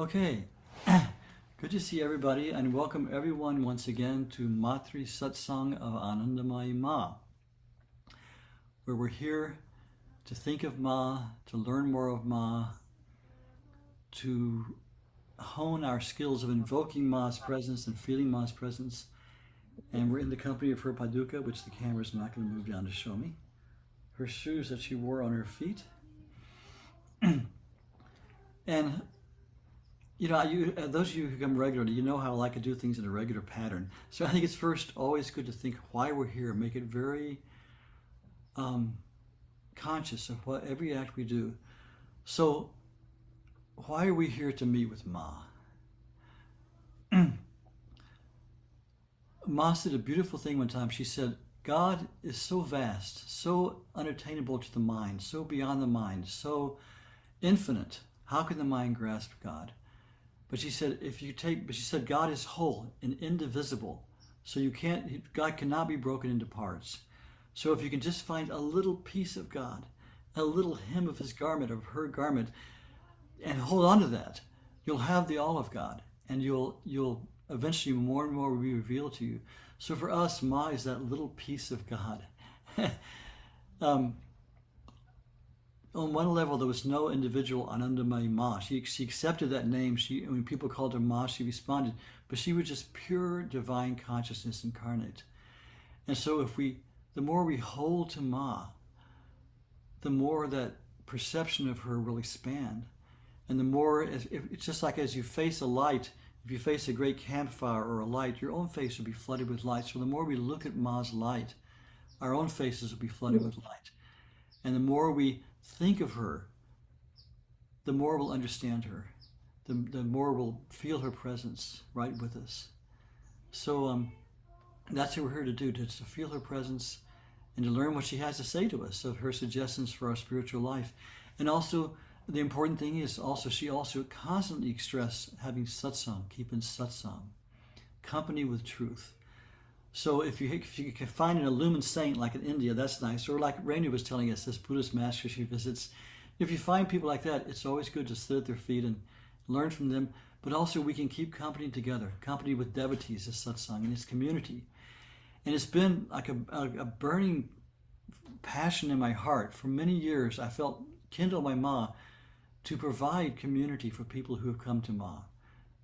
Okay, good to see everybody and welcome everyone once again to Matri Satsang of Anandamayi Ma, where we're here to think of Ma, to learn more of Ma, to hone our skills of invoking Ma's presence and feeling Ma's presence. And we're in the company of her paduka, which the camera's not going to move down to show me, her shoes that she wore on her feet. And those of you who come regularly, you know how I like to do things in a regular pattern. So I think it's first always good to think why we're here, make it very conscious of what every act we do. So why are we here to meet with Ma? Ma said a beautiful thing one time. She said, God is so vast, so unattainable to the mind, so beyond the mind, so infinite. How can the mind grasp God? But she said, God is whole and indivisible. So God cannot be broken into parts. So if you can just find a little piece of God, a little hem of his garment, of her garment, and hold on to that, you'll have the all of God. And you'll eventually more and more will be revealed to you. So for us, Ma is that little piece of God. On one level, there was no individual Anandamayi Ma. She accepted that name. When people called her Ma, she responded. But she was just pure divine consciousness incarnate. And so the more we hold to Ma, the more that perception of her will expand. And the more, it's just like as you face a light, if you face a great campfire or a light, your own face will be flooded with light. So the more we look at Ma's light, our own faces will be flooded with light. And the more we think of her, the more we'll understand her, the more we'll feel her presence right with us. So that's what we're here to do, to feel her presence and to learn what she has to say to us, of her suggestions for our spiritual life. And also, the important thing is she also constantly stressed having satsang, keeping satsang, company with truth. So if you can find an illumined saint like in India, that's nice. Or like Renu was telling us, this Buddhist master she visits. If you find people like that, it's always good to sit at their feet and learn from them. But also we can keep company together, company with devotees as satsang, and its community. And it's been like a burning passion in my heart. For many years, I felt kindled by Ma to provide community for people who have come to Ma,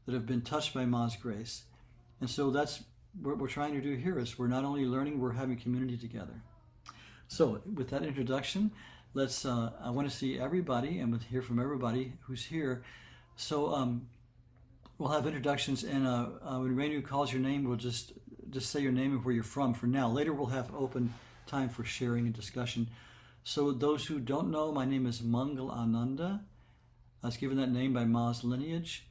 that have been touched by Ma's grace. And so that's what we're trying to do here, is we're not only learning, we're having community together. So with that introduction, I want to see everybody and hear from everybody who's here. So we'll have introductions, and when Renu calls your name, we'll just say your name and where you're from for now. Later we'll have open time for sharing and discussion. So those who don't know, my name is Mangal Ananda. I was given that name by Ma's lineage.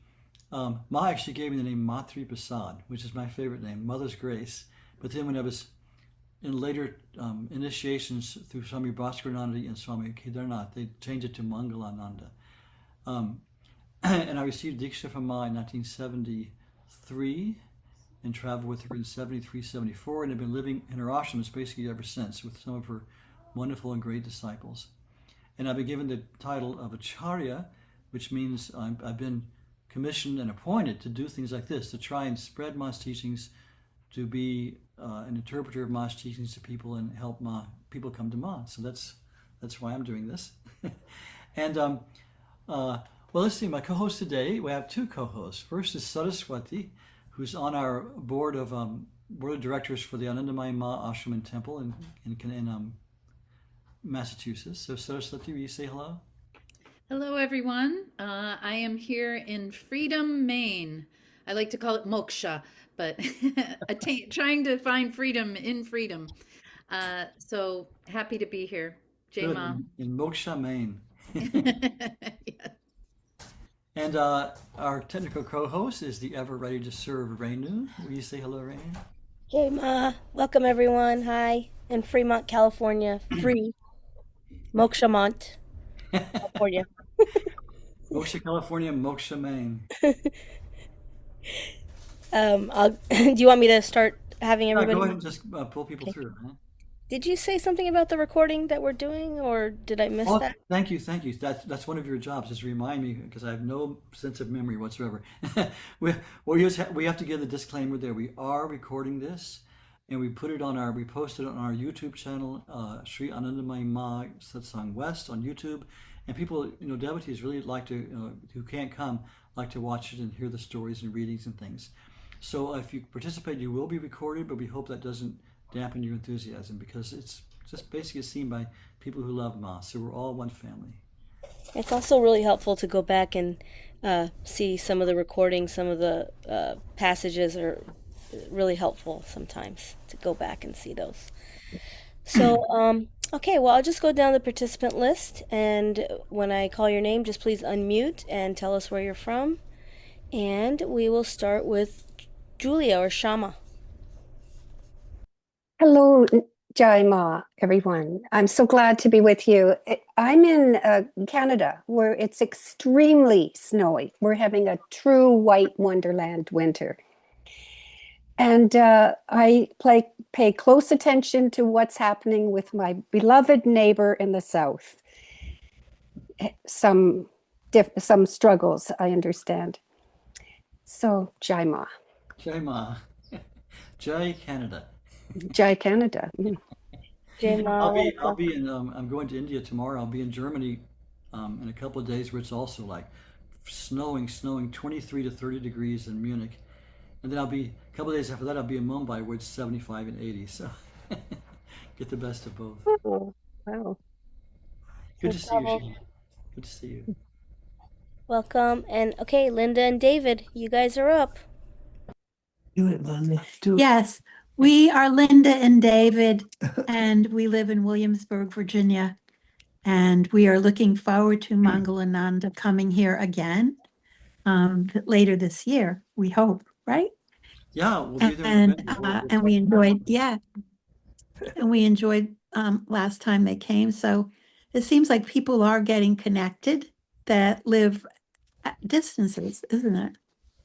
Ma actually gave me the name Matri Prasad, which is my favorite name, Mother's Grace. But then when I was in later initiations through Swami Bhaskarananda and Swami Kedarnath, they changed it to Mangalananda. And I received Diksha from Ma in 1973 and traveled with her in 73, 74, and have been living in her ashrams basically ever since with some of her wonderful and great disciples. And I've been given the title of Acharya, which means I've been commissioned and appointed to do things like this, to try and spread Ma's teachings, to be an interpreter of Ma's teachings to people and help people come to Ma. So that's why I'm doing this. And well, let's see, my co-host today, we have two co-hosts. First is Saraswati, who's on our board of directors for the Anandamayi Ma Ashram and Temple in Massachusetts. So Saraswati, will you say hello? Hello, everyone. I am here in Freedom, Maine. I like to call it moksha, but trying to find freedom in freedom. So happy to be here. Jai Good, Ma. in Moksha, Maine. Yeah. And our technical co-host is the ever ready to serve Renu. Will you say hello, Renu? Hey Ma, welcome everyone. Hi, in Fremont, California. Free Mokshamont, California. Moksha, California, Moksha, Maine. Do you want me to start having Go everybody? ahead and just pull people Okay. through. Huh? Did you say something about the recording that we're doing, or did I miss Oh, that? thank you, thank you. That's one of your jobs. Just remind me because I have no sense of memory whatsoever. we we have to give the disclaimer there. We are recording this, and we posted it on our YouTube channel, Sri Anandamayi Ma Satsang West on YouTube, and people, devotees really like to, who can't come, like to watch it and hear the stories and readings and things. So if you participate, you will be recorded, but we hope that doesn't dampen your enthusiasm because it's just basically seen by people who love Ma. So we're all one family. It's also really helpful to go back and see some of the recordings, some of the passages are really helpful sometimes to go back and see those. So, okay, well, I'll just go down the participant list, and when I call your name, just please unmute and tell us where you're from. And we will start with Julia or Shama. Hello, Jai Ma, everyone. I'm so glad to be with you. I'm in Canada, where it's extremely snowy. We're having a true white wonderland winter. And I pay close attention to what's happening with my beloved neighbor in the south. Some struggles, I understand. So, Jai Ma. Jai Ma. Jai Canada. Jai Canada. Jema, I'll welcome. be in I'm going to India tomorrow. I'll be in Germany in a couple of days where it's also like snowing 23 to 30 degrees in Munich. And then I'll be a couple of days after that I'll be in Mumbai where it's 75 and 80. So get the best of both. Oh, wow. Good No to see you, problem. Shane. Good to see you. Welcome. And okay, Linda and David, you guys are up. Do it, Linda. Do it. Yes, we are Linda and David, and we live in Williamsburg, Virginia. And we are looking forward to Mangalananda coming here again later this year, we hope, right? Yeah, we'll be there in November. And we enjoyed last time they came. So it seems like people are getting connected that live at distances, isn't it?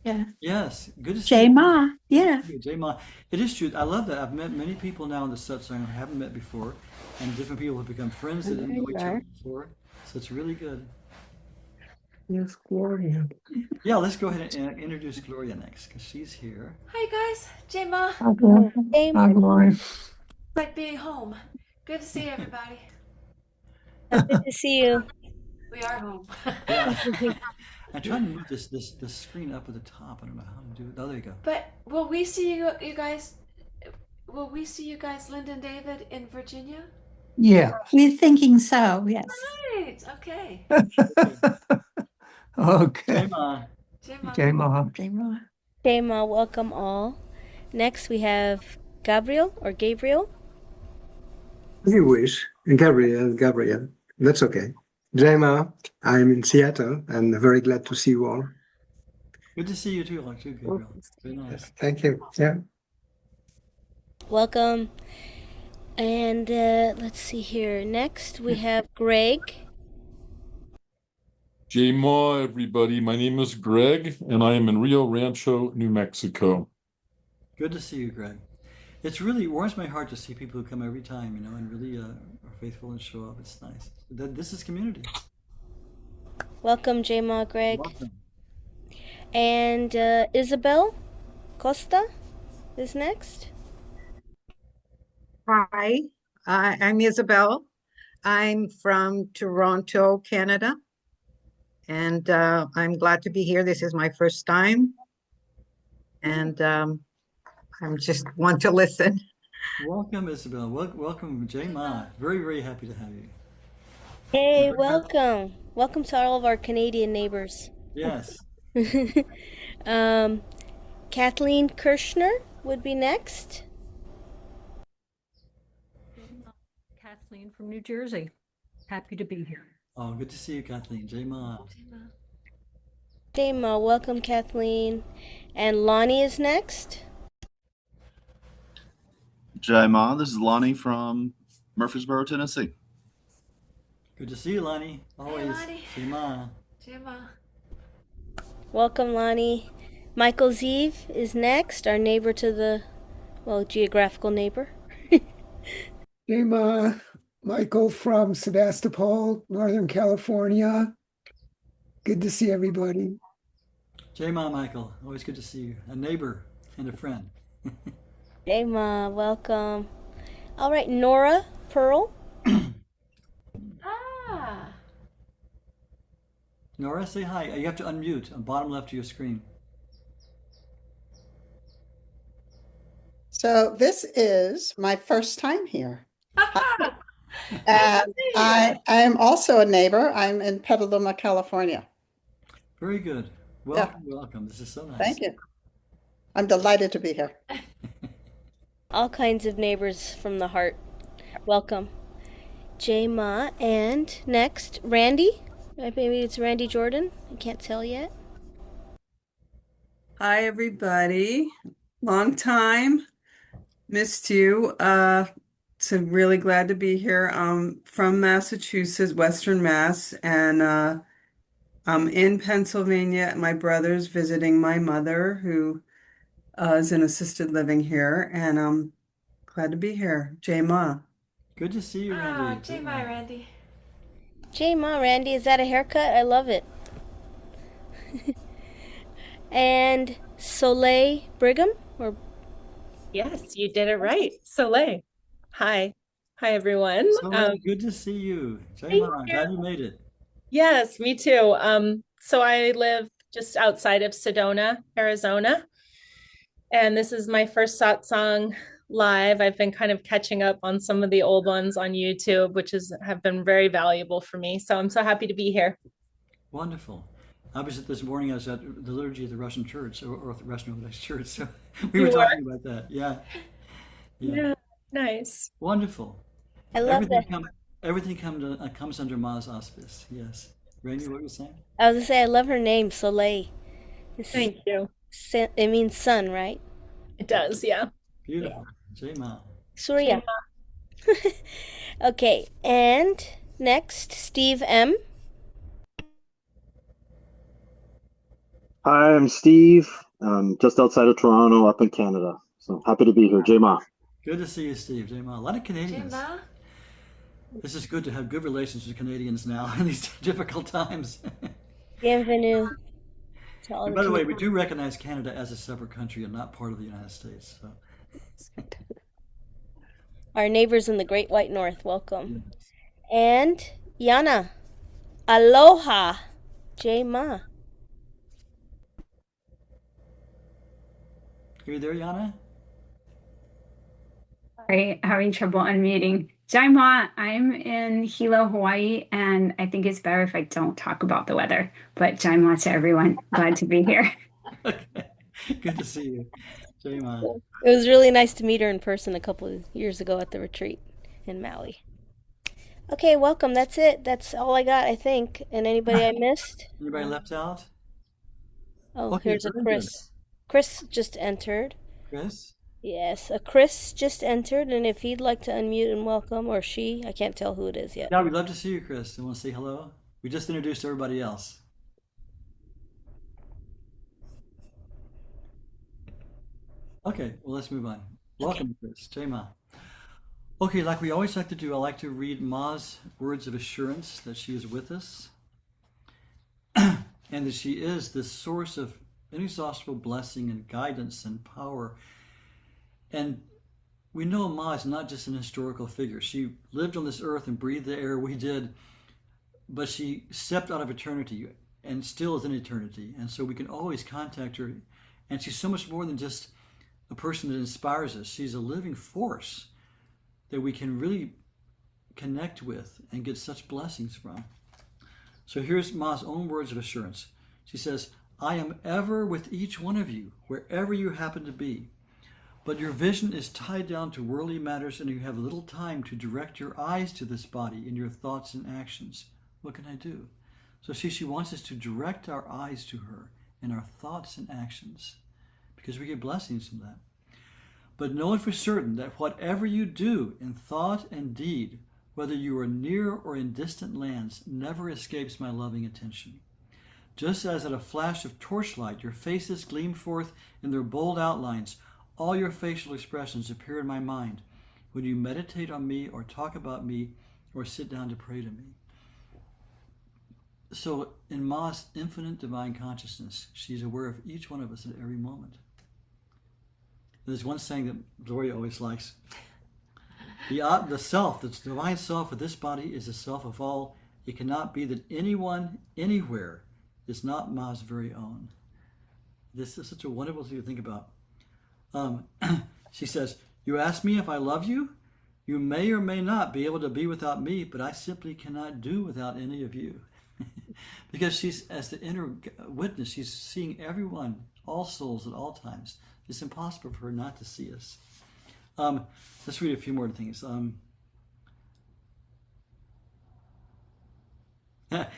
Yeah. Yes, good to see Jai you. Ma, yeah. Jai Ma. It is true. I love that. I've met many people now in the Satsang I haven't met before, and different people have become friends that didn't know each other before. So it's really good. Yes, Gloria. Yeah, let's go ahead and introduce Gloria next because she's here. Hi guys, Jema. Hi, Gloria. Hey, Hi, Gloria. Like being home. Good to see everybody. good to see you. We are home. Yeah. I'm trying to move this screen up at the top. I don't know how to do it. Oh, there you go. But will we see you guys? Will we see you guys, Linda and David, in Virginia? Yeah. We're thinking so, yes. Right. Okay. Okay. Jai Ma. Jema. Jai Ma. Jai Ma. Jema, welcome all. Next we have Gabriel or Gabriel. You wish. Gabriel. That's okay. Jaima, I'm in Seattle and very glad to see you all. Good to see you too, Gabriel. Very nice. Thank you. Yeah. Welcome. And let's see here. Next we have Greg. J-Ma, everybody. My name is Greg, and I am in Rio Rancho, New Mexico. Good to see you, Greg. It's really warms my heart to see people who come every time, and really are faithful and show up. It's nice. This is community. Welcome, Jema, Greg. Welcome. And Isabel Costa is next. Hi, I'm Isabel. I'm from Toronto, Canada, and I'm glad to be here. This is my first time, and I'm just want to listen. Welcome, Isabel. Welcome, Jai Ma. Very, very happy to have you. Hey, welcome. Welcome to all of our Canadian neighbors. Yes. Kathleen Kirschner would be next. Kathleen from New Jersey. Happy to be here. Oh, good to see you, Kathleen. Jai Ma. Jema, welcome, Kathleen. And Lonnie is next. Jai Ma, this is Lonnie from Murfreesboro, Tennessee. Good to see you, Lonnie. Always. Lonnie. Jai Ma. Jema. Welcome, Lonnie. Michael Zeev is next, our neighbor to the, well, geographical neighbor. Hey, Ma. Michael from Sebastopol, Northern California. Good to see everybody. Jay Ma, Michael, always good to see you. A neighbor and a friend. Hey, Ma, welcome. All right, Nora Pearl. Ah, Nora, say hi. You have to unmute on bottom left of your screen. So this is my first time here. good to And see you. I am also a neighbor. I'm in Petaluma, California. Very good. Yeah, Welcome, welcome. This is so nice. thank you. I'm delighted to be here. All kinds of neighbors from the heart. Welcome. Jay Ma. And next, Randy. Maybe it's Randy Jordan. I can't tell yet. Hi, everybody. Long time. Missed you. So really glad to be here. I'm from Massachusetts, Western Mass, and I'm in Pennsylvania. My brother's visiting my mother, who is in assisted living here, and I'm glad to be here. Jay Ma. Good to see you, Randy. Ah, Jay Ma, Randy. Jay Ma, Randy, is that a haircut? I love it. And Soleil Brigham? Or Yes, you did it right. Soleil. Hi. Hi, everyone. Soleil, good to see you. Jay Thank Ma, glad you made it. Yes, me too. So I live just outside of Sedona, Arizona, and this is my first satsang live. I've been kind of catching up on some of the old ones on YouTube, have been very valuable for me. So I'm so happy to be here. Wonderful. I was at this morning. I was at the liturgy of the Russian Church or the Russian Orthodox Church. So we were You are? talking about that. Yeah, yeah. Yeah, nice. Wonderful. I love that. Everything comes under Ma's auspice. Yes. Randy, what were you saying? I was gonna say I love her name, Soleil. Thank you. It means sun, right? It does, yeah. Beautiful. Jay Ma. Surya. Okay, and next, Steve M. Hi, I'm Steve. Just outside of Toronto, up in Canada. So happy to be here. Jay Ma. Good to see you, Steve. Jay Ma. A lot of Jay Canadians. Ma. This is good to have good relations with Canadians now in these difficult times. Bienvenue to all And the by the way, we Canadians. do recognize Canada as a separate country and not part of the United States. So. Our neighbors in the Great White North, welcome. Yes. And Yana. Aloha. Jay Ma. Are you there, Yana? Sorry, having trouble unmuting. Jaima, I'm in Hilo, Hawaii, and I think it's better if I don't talk about the weather. But Jaima to everyone, glad to be here. Okay. Good to see you. Jay Ma. It was really nice to meet her in person a couple of years ago at the retreat in Maui. Okay, welcome. That's it. That's all I got, I think. And anybody I missed? Anybody left out? Oh, Okay, here's a very good. Chris. Chris just entered. Chris? Yes, a Chris just entered, and if he'd like to unmute and welcome, or she, I can't tell who it is yet. Yeah, we'd love to see you, Chris. You want to say hello? We just introduced everybody else. Okay, well, let's move on. Welcome, Chris. Jay Ma. Okay, like we always like to do, I like to read Ma's words of assurance that she is with us and that she is the source of inexhaustible blessing and guidance and power. And we know Ma is not just an historical figure. She lived on this earth and breathed the air we did, but she stepped out of eternity and still is in eternity. And so we can always contact her. And she's so much more than just a person that inspires us. She's a living force that we can really connect with and get such blessings from. So here's Ma's own words of assurance. She says, I am ever with each one of you, wherever you happen to be. But your vision is tied down to worldly matters and you have little time to direct your eyes to this body in your thoughts and actions. What can I do? So she wants us to direct our eyes to her in our thoughts and actions because we get blessings from that. But know it for certain that whatever you do in thought and deed, whether you are near or in distant lands, never escapes my loving attention. Just as at a flash of torchlight your faces gleam forth in their bold outlines, all your facial expressions appear in my mind. when you meditate on me or talk about me or sit down to pray to me. So in Ma's infinite divine consciousness, she's aware of each one of us at every moment. There's one saying that Gloria always likes. The self, the divine self of this body is the self of all. It cannot be that anyone, anywhere, is not Ma's very own. This is such a wonderful thing to think about. She says, you ask me if I love you? You may or may not be able to be without me, but I simply cannot do without any of you. Because she's, as the inner witness, she's seeing everyone, all souls at all times. It's impossible for her not to see us. Let's read a few more things.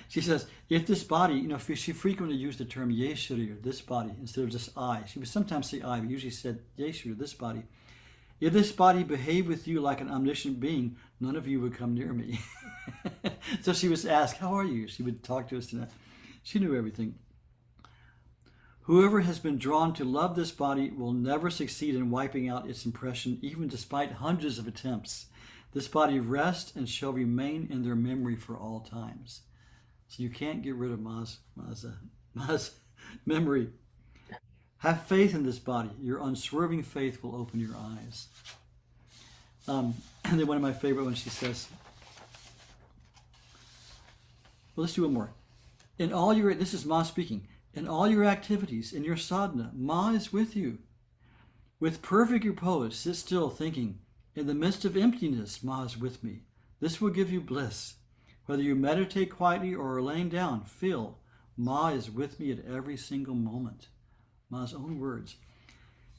She says, if this body, she frequently used the term Yeshurya, this body, instead of just I. She would sometimes say I, but usually said Yeshurya, this body. If this body behaved with you like an omniscient being, none of you would come near me. So she was asked, how are you? She would talk to us tonight. She knew everything. Whoever has been drawn to love this body will never succeed in wiping out its impression, even despite hundreds of attempts. This body rests and shall remain in their memory for all times. So you can't get rid of Ma's memory. Have faith in this body. Your unswerving faith will open your eyes. And then one of my favorite ones, she says, well, let's do one more. This is Ma speaking. In all your activities, in your sadhana, Ma is with you. With perfect repose, sit still thinking, in the midst of emptiness, Ma is with me. This will give you bliss. Whether you meditate quietly or are laying down, feel Ma is with me at every single moment. Ma's own words.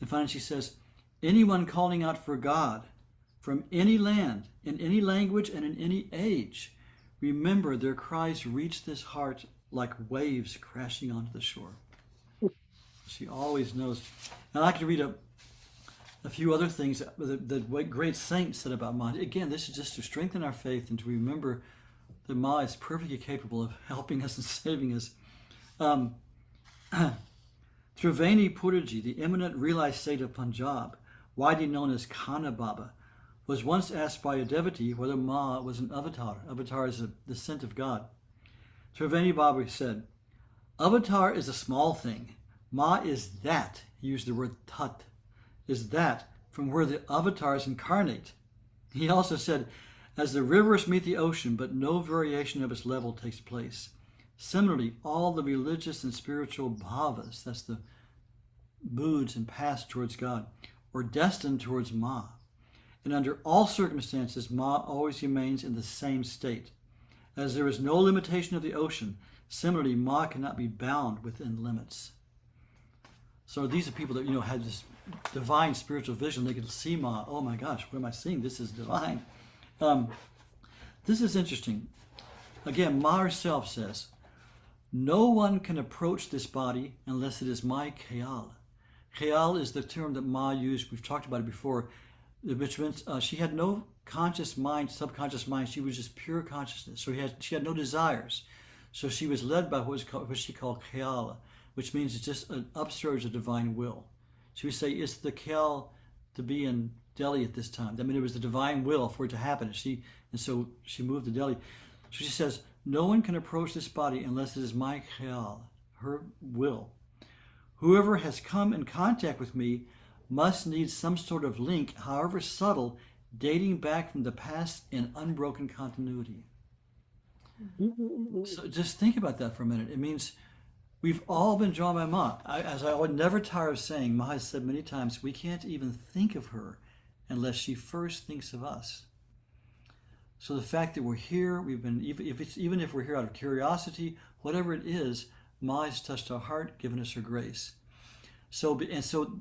And finally she says, anyone calling out for God from any land, in any language, and in any age, remember their cries reach this heart like waves crashing onto the shore. She always knows. And I could read a few other things that the great saints said about Ma. Again, this is just to strengthen our faith and to remember that Ma is perfectly capable of helping us and saving us. Triveni Puriji, the eminent realized saint of Punjab, widely known as Kana Baba, was once asked by a devotee whether Ma was an avatar. Avatar is the descent of God. Triveni Baba said, avatar is a small thing. Ma is that, he used the word tat, is that from where the avatars incarnate. He also said, as the rivers meet the ocean, but no variation of its level takes place. Similarly, all the religious and spiritual bhavas, that's the moods and paths towards God, are destined towards Ma. And under all circumstances, Ma always remains in the same state. As there is no limitation of the ocean, similarly, Ma cannot be bound within limits. So these are people that, had this divine spiritual vision. They could see Ma. Oh my gosh, what am I seeing? This is divine. This is interesting. Again, Ma herself says, no one can approach this body unless it is my khayal. Khayal is the term that Ma used. We've talked about it before, which means she had no conscious mind, subconscious mind. She was just pure consciousness. So she had no desires. So she was led by what she called khayal, which means it's just an upsurge of divine will. She would say, it's the khayal to be in Delhi at this time. I mean, it was the divine will for it to happen. And so she moved to Delhi. So she says, no one can approach this body unless it is my khayal, her will. Whoever has come in contact with me must need some sort of link, however subtle, dating back from the past in unbroken continuity. So just think about that for a minute. It means we've all been drawn by Ma. As I would never tire of saying, Ma has said many times, we can't even think of her unless she first thinks of us. So the fact that we're here, even if we're here out of curiosity, whatever it is, Ma has touched our heart, given us her grace. So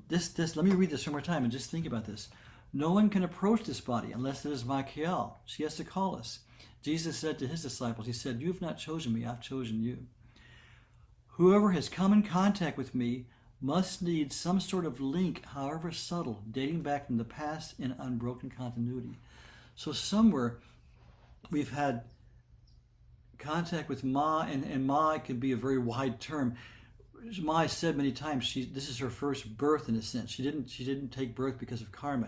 this, let me read this one more time and just think about this. No one can approach this body unless it is my khayal. She has to call us. Jesus said to his disciples, he said, you have not chosen me, I've chosen you. Whoever has come in contact with me must need some sort of link, however subtle, dating back from the past in unbroken continuity. So somewhere we've had contact with Ma, and Ma could be a very wide term. Ma has said many times this is her first birth in a sense. She didn't take birth because of karma.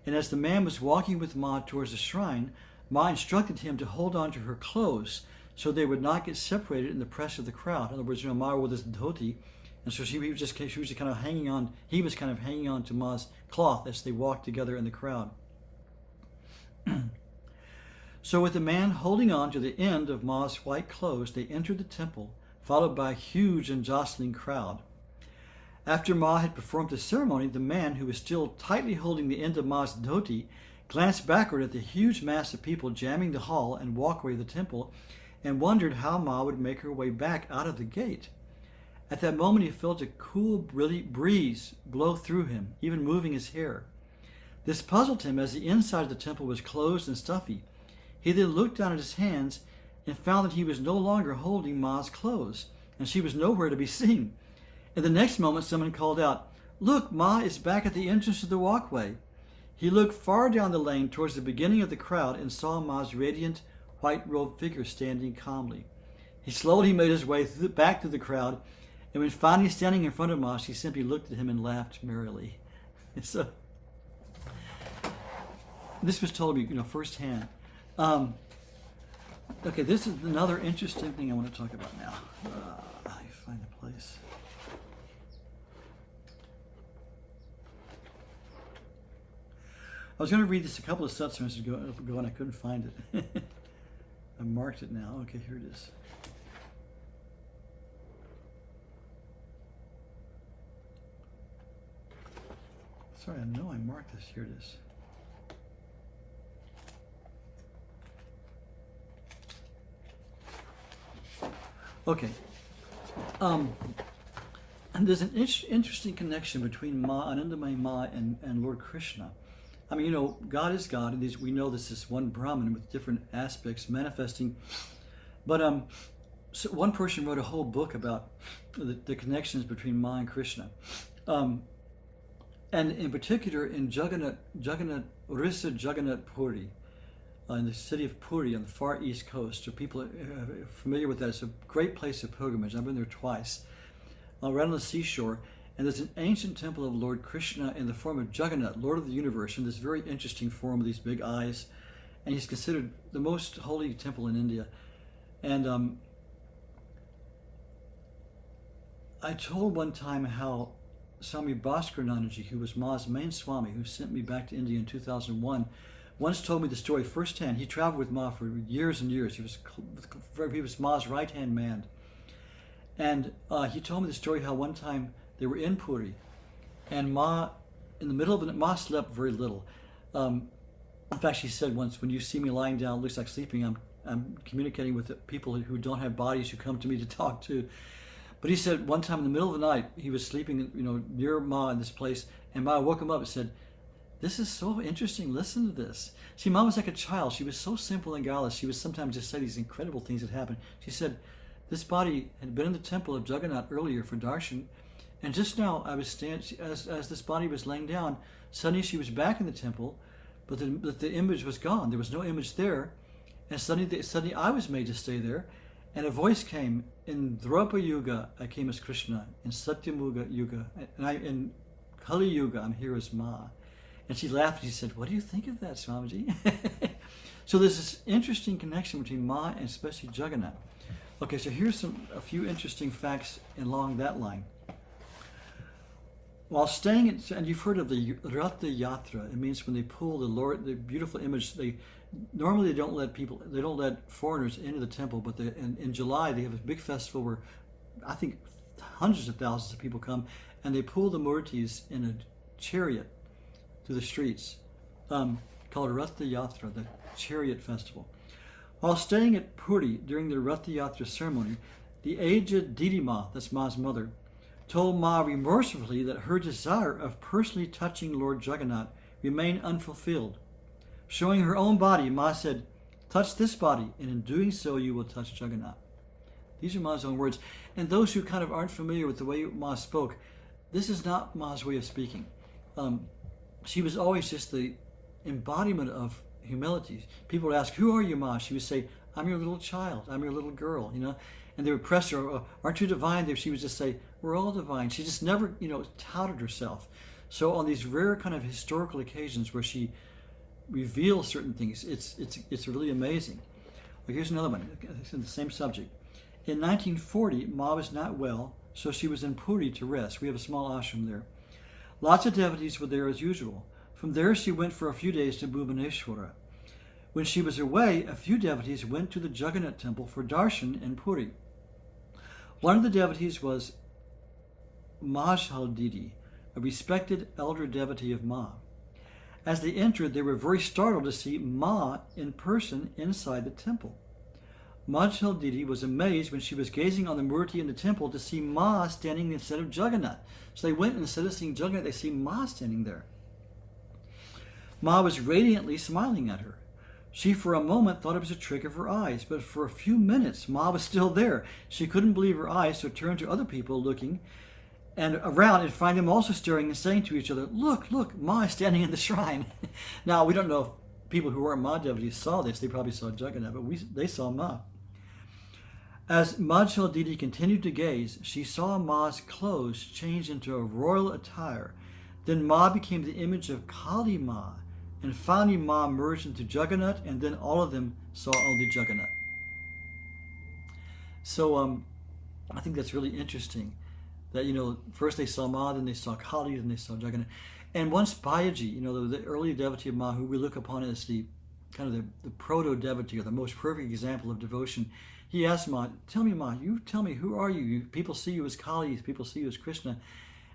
And as the man was walking with Ma towards the shrine, Ma instructed him to hold on to her clothes so they would not get separated in the press of the crowd. In other words, Ma wore this dhoti, and so she was just kind of hanging on. He was kind of hanging on to Ma's cloth as they walked together in the crowd. So with the man holding on to the end of Ma's white clothes, they entered the temple, followed by a huge and jostling crowd. After Ma had performed the ceremony, the man, who was still tightly holding the end of Ma's dhoti, glanced backward at the huge mass of people jamming the hall and walkway of the temple, and wondered how Ma would make her way back out of the gate. At that moment, he felt a cool breeze blow through him, even moving his hair. This puzzled him, as the inside of the temple was closed and stuffy. He then looked down at his hands and found that he was no longer holding Ma's clothes, and she was nowhere to be seen. In the next moment, someone called out, "Look, Ma is back at the entrance to the walkway." He looked far down the lane towards the beginning of the crowd and saw Ma's radiant, white-robed figure standing calmly. He slowly made his way back through the crowd, and when finally standing in front of Ma, she simply looked at him and laughed merrily. So, this was told me, firsthand. Okay, this is another interesting thing I want to talk about now. I find a place. I was going to read this a couple of satsangs ago and I couldn't find it. I marked it now. Okay, here it is. Sorry, I know I marked this. Here it is. Okay. And there's an interesting connection between Anandamayi Ma and Lord Krishna. I mean, God is God, and we know this is one Brahman with different aspects manifesting. But so one person wrote a whole book about the connections between Ma and Krishna. And in particular, in Orissa Jagannath Puri, in the city of Puri on the far east coast. So people are familiar with that. It's a great place of pilgrimage. I've been there twice. Right on the seashore. And there's an ancient temple of Lord Krishna in the form of Jagannath, Lord of the universe, in this very interesting form with these big eyes. And he's considered the most holy temple in India. And I told one time how Swami Bhaskaranandaji, who was Ma's main Swami, who sent me back to India in 2001, once told me the story firsthand. He traveled with Ma for years and years. He was Ma's right-hand man. And he told me the story how one time they were in Puri, and Ma, in the middle of it, Ma slept very little. In fact, she said once, "When you see me lying down, it looks like sleeping. I'm communicating with the people who don't have bodies who come to me to talk to." But he said one time in the middle of the night, he was sleeping, near Ma in this place, and Ma woke him up and said, "This is so interesting. Listen to this." See, Ma was like a child. She was so simple and guileless. She would sometimes just say these incredible things that happened. She said, "This body had been in the temple of Jagannath earlier for darshan, and just now I was standing, as this body was laying down, suddenly she was back in the temple, but the image was gone. There was no image there, and suddenly I was made to stay there, and a voice came, in Dhrapa Yuga I came as Krishna, in Satyamuga Yuga, and in Kali Yuga I'm here as Ma." And she laughed and she said, "What do you think of that, Swamiji?" So there's this interesting connection between Ma and especially Jagannath. Okay, so here's a few interesting facts along that line. While staying and you've heard of the Ratha Yatra, it means when they pull the beautiful image, normally they don't let foreigners into the temple, but in July they have a big festival where I think hundreds of thousands of people come, and they pull the murtis in a chariot through the streets, called Ratha Yatra, the chariot festival. While staying at Puri during the Ratha Yatra ceremony, the aged Didima, that's Ma's mother, told Ma remorsefully that her desire of personally touching Lord Jagannath remained unfulfilled. Showing her own body, Ma said, "Touch this body, and in doing so you will touch Jagannath." These are Ma's own words. And those who kind of aren't familiar with the way Ma spoke, this is not Ma's way of speaking. She was always just the embodiment of humility. People would ask, "Who are you, Ma?" She would say, "I'm your little child. I'm your little girl," And they would press her, "Aren't you divine?" She would just say, "We're all divine." She just never, touted herself. So on these rare kind of historical occasions where she reveals certain things, it's really amazing. Well, here's another one. It's in the same subject. In 1940, Ma was not well, so she was in Puri to rest. We have a small ashram there. Lots of devotees were there as usual. From there, she went for a few days to Bhubaneswara. When she was away, a few devotees went to the Jagannath temple for darshan in Puri. One of the devotees was Majhal Didi, a respected elder devotee of Ma. As they entered, they were very startled to see Ma in person inside the temple. Majhal Didi was amazed when she was gazing on the murti in the temple to see Ma standing instead of Jagannath. So they went, and instead of seeing Jagannath, they see Ma standing there. Ma was radiantly smiling at her. She for a moment thought it was a trick of her eyes, but for a few minutes Ma was still there. She couldn't believe her eyes, so turned to other people looking and around and find them also staring and saying to each other, "Look, look, Ma is standing in the shrine." Now, we don't know if people who weren't Ma devotees saw this. They probably saw Jagannath, but they saw Ma. As Majhal Didi continued to gaze, she saw Ma's clothes change into a royal attire. Then Ma became the image of Kali Ma, and finally Ma merged into Jagannath, and then all of them saw only Jagannath. So I think that's really interesting. That, first they saw Ma, then they saw Kali, then they saw Jagannath. And once Bayaji, the early devotee of Ma, who we look upon as the kind of the proto-devotee, or the most perfect example of devotion, he asked Ma, "Tell me, Ma, you tell me, who are you? People see you as Kali, people see you as Krishna."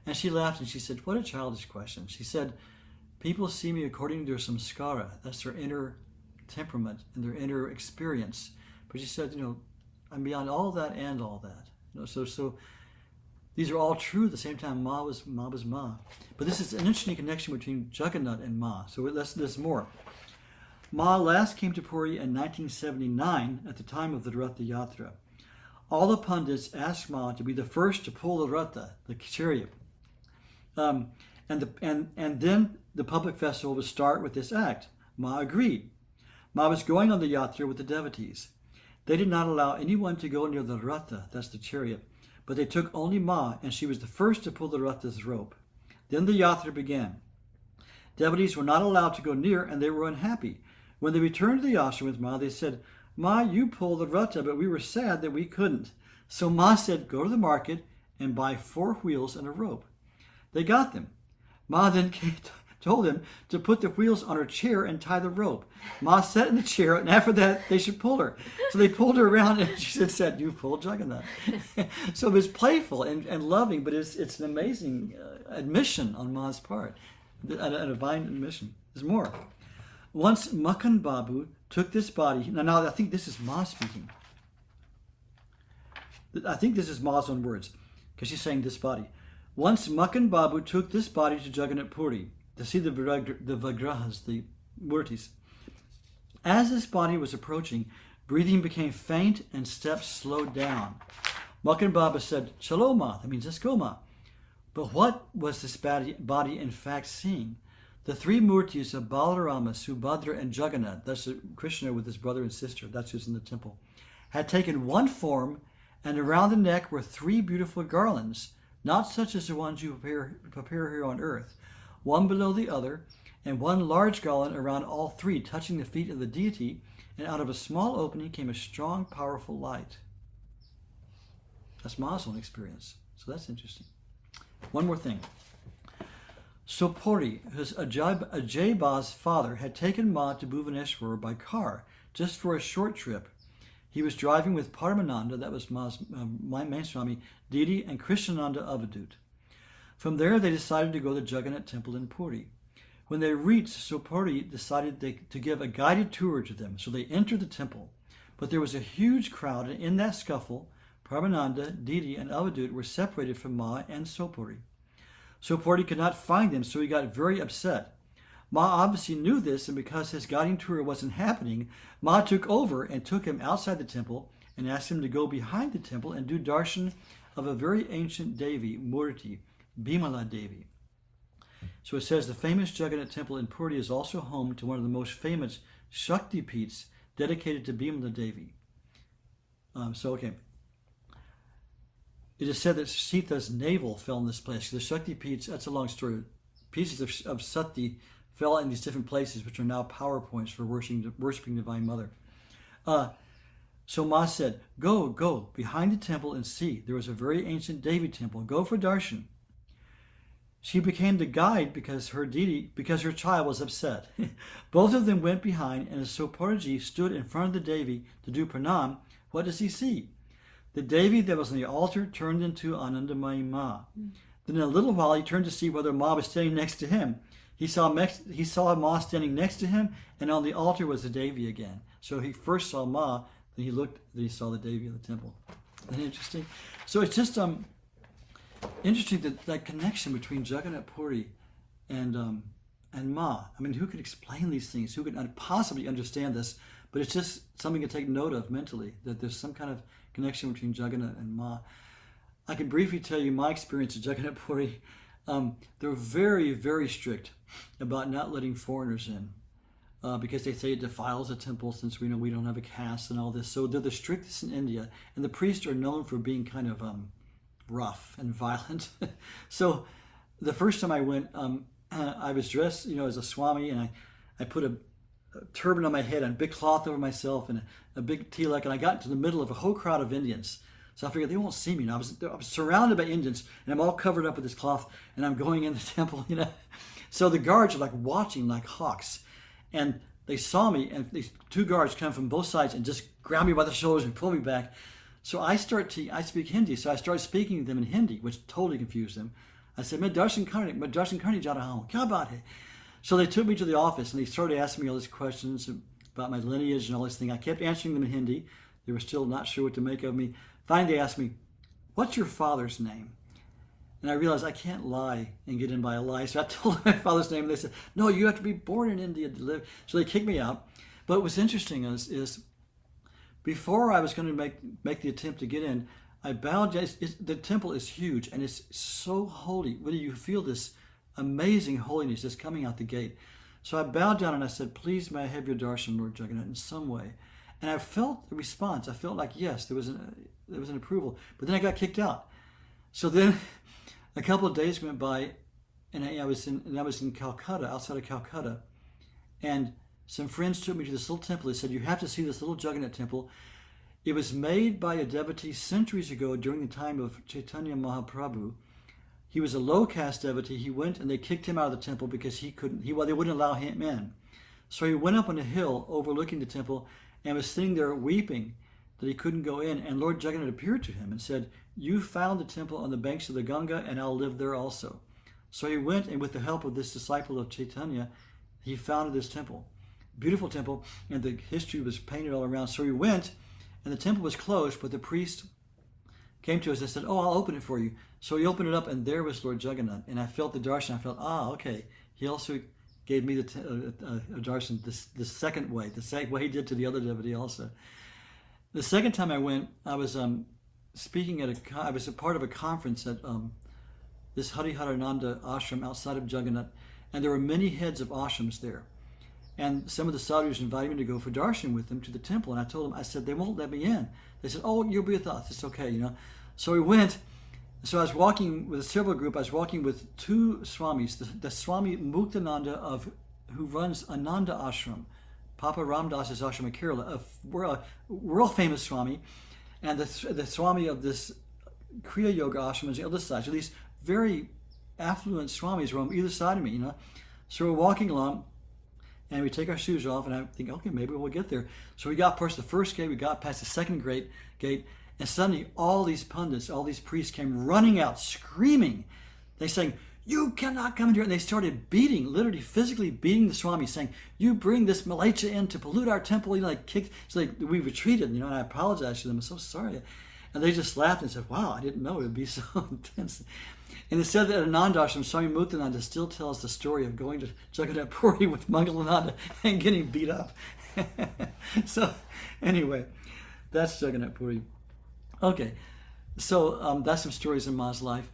And she laughed and she said, "What a childish question." She said, "People see me according to their samskara, that's their inner temperament and their inner experience." But she said, "I'm beyond all that and all that." So these are all true. At the same time, Ma was Ma. But this is an interesting connection between Jagannath and Ma. So there's more. Ma last came to Puri in 1979 at the time of the Ratha Yatra. All the pundits asked Ma to be the first to pull the Ratha, the chariot. And then the public festival would start with this act. Ma agreed. Ma was going on the Yatra with the devotees. They did not allow anyone to go near the Ratha, that's the chariot, but they took only Ma, and she was the first to pull the Ratha's rope. Then the Yatra began. Devotees were not allowed to go near, and they were unhappy. When they returned to the ashram with Ma, they said, "Ma, you pulled the Ratha, but we were sad that we couldn't." So Ma said, "Go to the market and buy 4 wheels and a rope." They got them. Ma then told them to put the wheels on her chair and tie the rope. Ma sat in the chair, and after that, they should pull her. So they pulled her around, and she said, "You pulled Jagannath." So it was playful and loving, but it's an amazing admission on Ma's part, a divine admission. There's more. Once Makhan Babu took this body, now I think this is Ma speaking. I think this is Ma's own words, because she's saying this body. Once Makhan Babu took this body to Jagannath Puri to see the Vigrahas, the murtis. As this body was approaching, breathing became faint and steps slowed down. Makhan Babu said, "Chalo Ma," that means let's go, Ma. But what was this body in fact seeing? The 3 murtis of Balarama, Subhadra, and Jagannath, that's Krishna with his brother and sister, that's who's in the temple, had taken one form, and around the neck were 3 beautiful garlands, not such as the ones you prepare here on earth, one below the other, and one large garland around all 3, touching the feet of the deity, and out of a small opening came a strong, powerful light. That's Ma's own experience, so that's interesting. One more thing. Sopori, whose Ajayba's father, had taken Ma to Bhubaneswar by car, just for a short trip. He was driving with Paramananda, that was Ma's main Swami, Didi, and Krishnananda Avadut. From there, they decided to go to the Jagannath temple in Puri. When they reached, Sopori decided to give a guided tour to them, so they entered the temple. But there was a huge crowd, and in that scuffle, Paramananda, Didi, and Avadut were separated from Ma and Sopori. Sopori could not find them, so he got very upset. Ma obviously knew this, and because his guiding tour wasn't happening, Ma took over and took him outside the temple and asked him to go behind the temple and do darshan of a very ancient Devi, Murti, Bimala Devi. So it says the famous Jagannath temple in Puri is also home to one of the most famous Shakti Peeths dedicated to Bimala Devi. It is said that Sita's navel fell in this place. The Shakti Peeths, that's a long story. pieces of sati fell in these different places, which are now PowerPoints for worshiping Divine Mother. So Ma said, go behind the temple and see. There was a very ancient Devi temple. Go for darshan. She became the guide because her child was upset. Both of them went behind, and as Soparji stood in front of the Devi to do pranam, what does he see? The Devi that was on the altar turned into Anandamayi Ma. Then in a little while he turned to see whether Ma was standing next to him. He saw Ma standing next to him, and on the altar was the Devi again. So he first saw Ma, then he looked, then he saw the Devi in the temple. Isn't that interesting? So it's just interesting that connection between Jagannath Puri and Ma. I mean, who could explain these things? Who could possibly understand this? But it's just something to take note of mentally, that there's some kind of connection between Jagannath and Ma. I can briefly tell you my experience at Jagannath Puri. They're very, very strict about not letting foreigners in because they say it defiles the temple, since we know we don't have a caste and all this. So they're the strictest in India, and the priests are known for being kind of rough and violent. So the first time I went, I was dressed, as a swami, and I put a turban on my head and a big cloth over myself and a big tilak, and I got into the middle of a whole crowd of Indians. So I figured they won't see me. I was surrounded by Indians, and I'm all covered up with this cloth, and I'm going in the temple, So the guards are like watching like hawks, and they saw me, and these two guards come from both sides and just grab me by the shoulders and pull me back. So I speak Hindi, so I started speaking to them in Hindi, which totally confused them. I said, "Main darshan karne ja raha hoon, kya baat hai?" So they took me to the office, and they started asking me all these questions about my lineage and all this thing. I kept answering them in Hindi. They were still not sure what to make of me. Finally, they asked me, "What's your father's name?" And I realized I can't lie and get in by a lie. So I told them my father's name, and they said, "No, you have to be born in India to live." So they kicked me out. But what's interesting is before I was going to make the attempt to get in, I bowed down. The temple is huge, and it's so holy. Really, you feel this amazing holiness just coming out the gate. So I bowed down and I said, "Please, may I have your darshan, Lord Jagannath, in some way?" And I felt the response. I felt like, yes, there was an approval. But then I got kicked out. So then a couple of days went by, and I was in Calcutta, outside of Calcutta, and some friends took me to this little temple. They said, "You have to see this little Jagannath temple. It was made by a devotee centuries ago during the time of Chaitanya Mahaprabhu. He was a low-caste devotee. He went, and they kicked him out of the temple because they wouldn't allow him in. So he went up on a hill overlooking the temple and was sitting there weeping that he couldn't go in. And Lord Jagannath appeared to him and said, 'You found the temple on the banks of the Ganga, and I'll live there also.' So he went, and with the help of this disciple of Chaitanya, he founded this temple. Beautiful temple, and the history was painted all around. So he went, and the temple was closed, but the priest came to us and said, 'Oh, I'll open it for you.' So he opened it up, and there was Lord Jagannath. And I felt the darshan. I felt, okay. He also gave me the darshan the second way, the same way he did to the other devotee also. The second time I went, I was speaking I was a part of a conference at this Hariharananda ashram outside of Jagannath, and there were many heads of ashrams there. And some of the sadhus invited me to go for darshan with them to the temple, and I told them, I said, "They won't let me in." They said, "Oh, you'll be with us. It's okay, So we went. So I was walking with a several group. I was walking with two swamis, the Swami Muktananda who runs Ananda Ashram, Papa Ramdas's ashram in Kerala, a world famous Swami, and the Swami of this Kriya Yoga ashram is the other side. So these very affluent swamis were on either side of me, So we're walking along, and we take our shoes off, and I think, okay, maybe we'll get there. So we got past the first gate, we got past the second gate, and suddenly all these pundits, all these priests came running out, screaming. They saying, "You cannot come in here." And they started beating, literally physically beating the Swami, saying, "You bring this Malacha in to pollute our temple." Kicked. So we retreated, and I apologized to them. I'm so sorry. And they just laughed and said, "Wow, I didn't know it would be so intense." And it said that at Ananda Ashram, Swami Muktananda still tells the story of going to Jagannath Puri with Mangalananda and getting beat up. So anyway, that's Jagannath Puri. Okay, so that's some stories in Ma's life.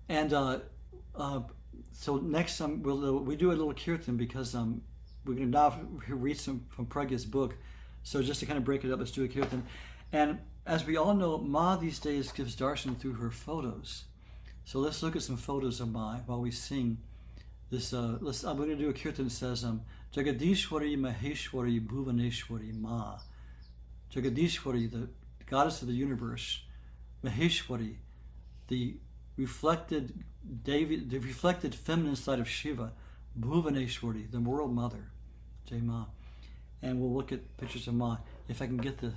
And so next time we do a little Kirtan because we're going to now read some from Pragya's book. So just to kind of break it up, let's do a Kirtan. And as we all know, Ma these days gives darshan through her photos. So let's look at some photos of Ma while we sing This I'm going to do a kirtan that says Jagadishwari Maheshwari Bhuvaneshwari Ma. Jagadishwari, the goddess of the universe. Maheshwari, the reflected feminine side of Shiva. Bhuvaneshwari, the world mother. Jai Ma. And we'll look at pictures of Ma. If I can get the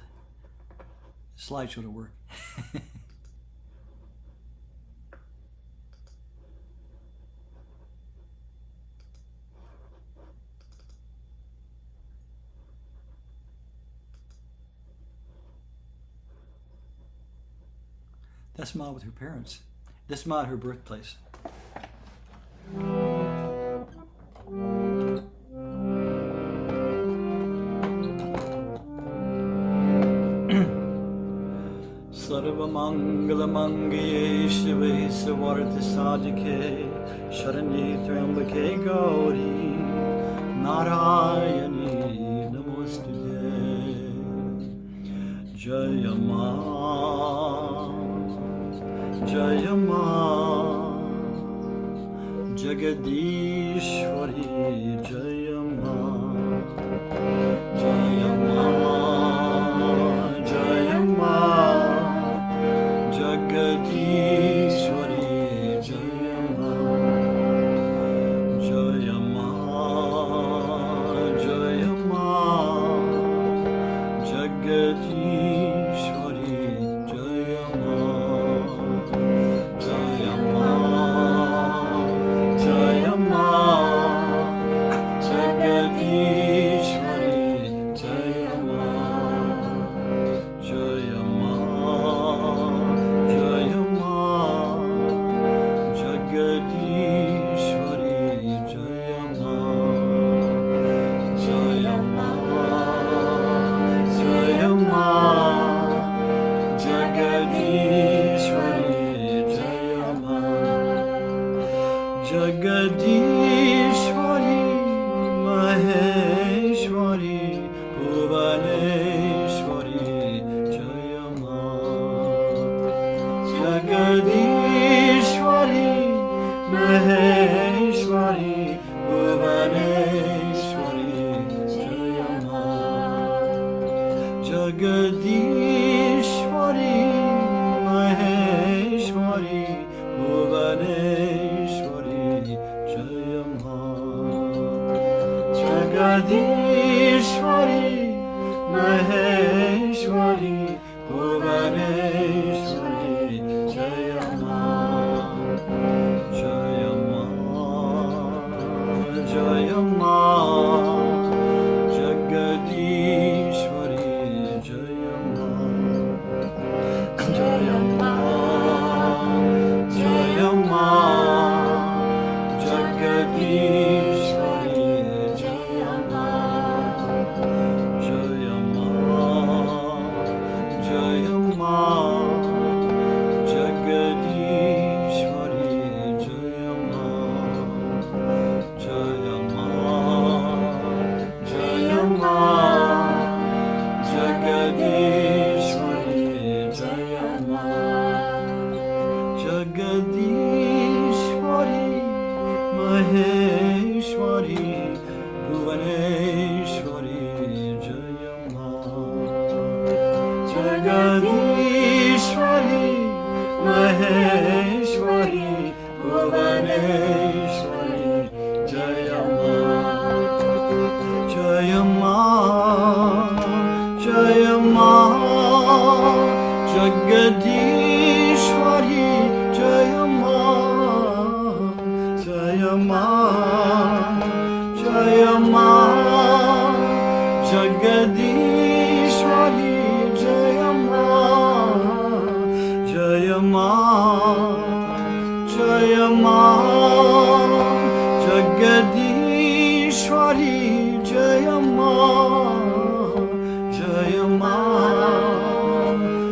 slideshow to work. That's Ma with her parents. This Ma at her birthplace. Sarvamangala Mangaye Shive Savarthi Sadhike Sharanye Trambake Gauri Narayani Namastude Jaya Ma Jaya Ma Jagadishwari Jaya Ma Jaya Ma Jaya Ma Jagadishwari Jaya Ma Jaya Ma Jaya Ma Jagadishwari Jaya Ma Jaya Ma Jaya Ma Jagadishwari Jaya Ma Jaya Ma Jaya Ma Jagadishwari Jaya Ma Jaya Ma Jaya Ma Jagadishwari Jaya Ma Jagadishwari Maheshwari Bhuvaneshwari Jaya Ma Jagadishwari Maheshwari Bhuvaneshwari Jaya Ma Jagadishwari Maheshwari Bhuvaneshwari Jaya Ma Jagadishwari Maheshwari Bhuvaneshwari Jaya Ma Jaya Ma Jaya Ma Jagadishwari Jaya Ma Jaya Ma Jaya Ma Jagadishwari Jaya Ma Jaya Ma Jaya Ma Jagadishwari Jaya Ma Jaya Ma Jaya Ma Jagadishwari Jaya Ma Jagadishwari Maheshwari Bhuvaneshwari Jaya Ma Jagadishwari Maheshwari Bhuvaneshwari Jaya Ma Jaya Ma Jaya Ma Jagadishwari Jaya Ma Jaya Ma Jaya Ma Jagadishwari Jaya Ma Jaya Ma Jaya Ma Jagadishwari Jaya Ma Jaya Ma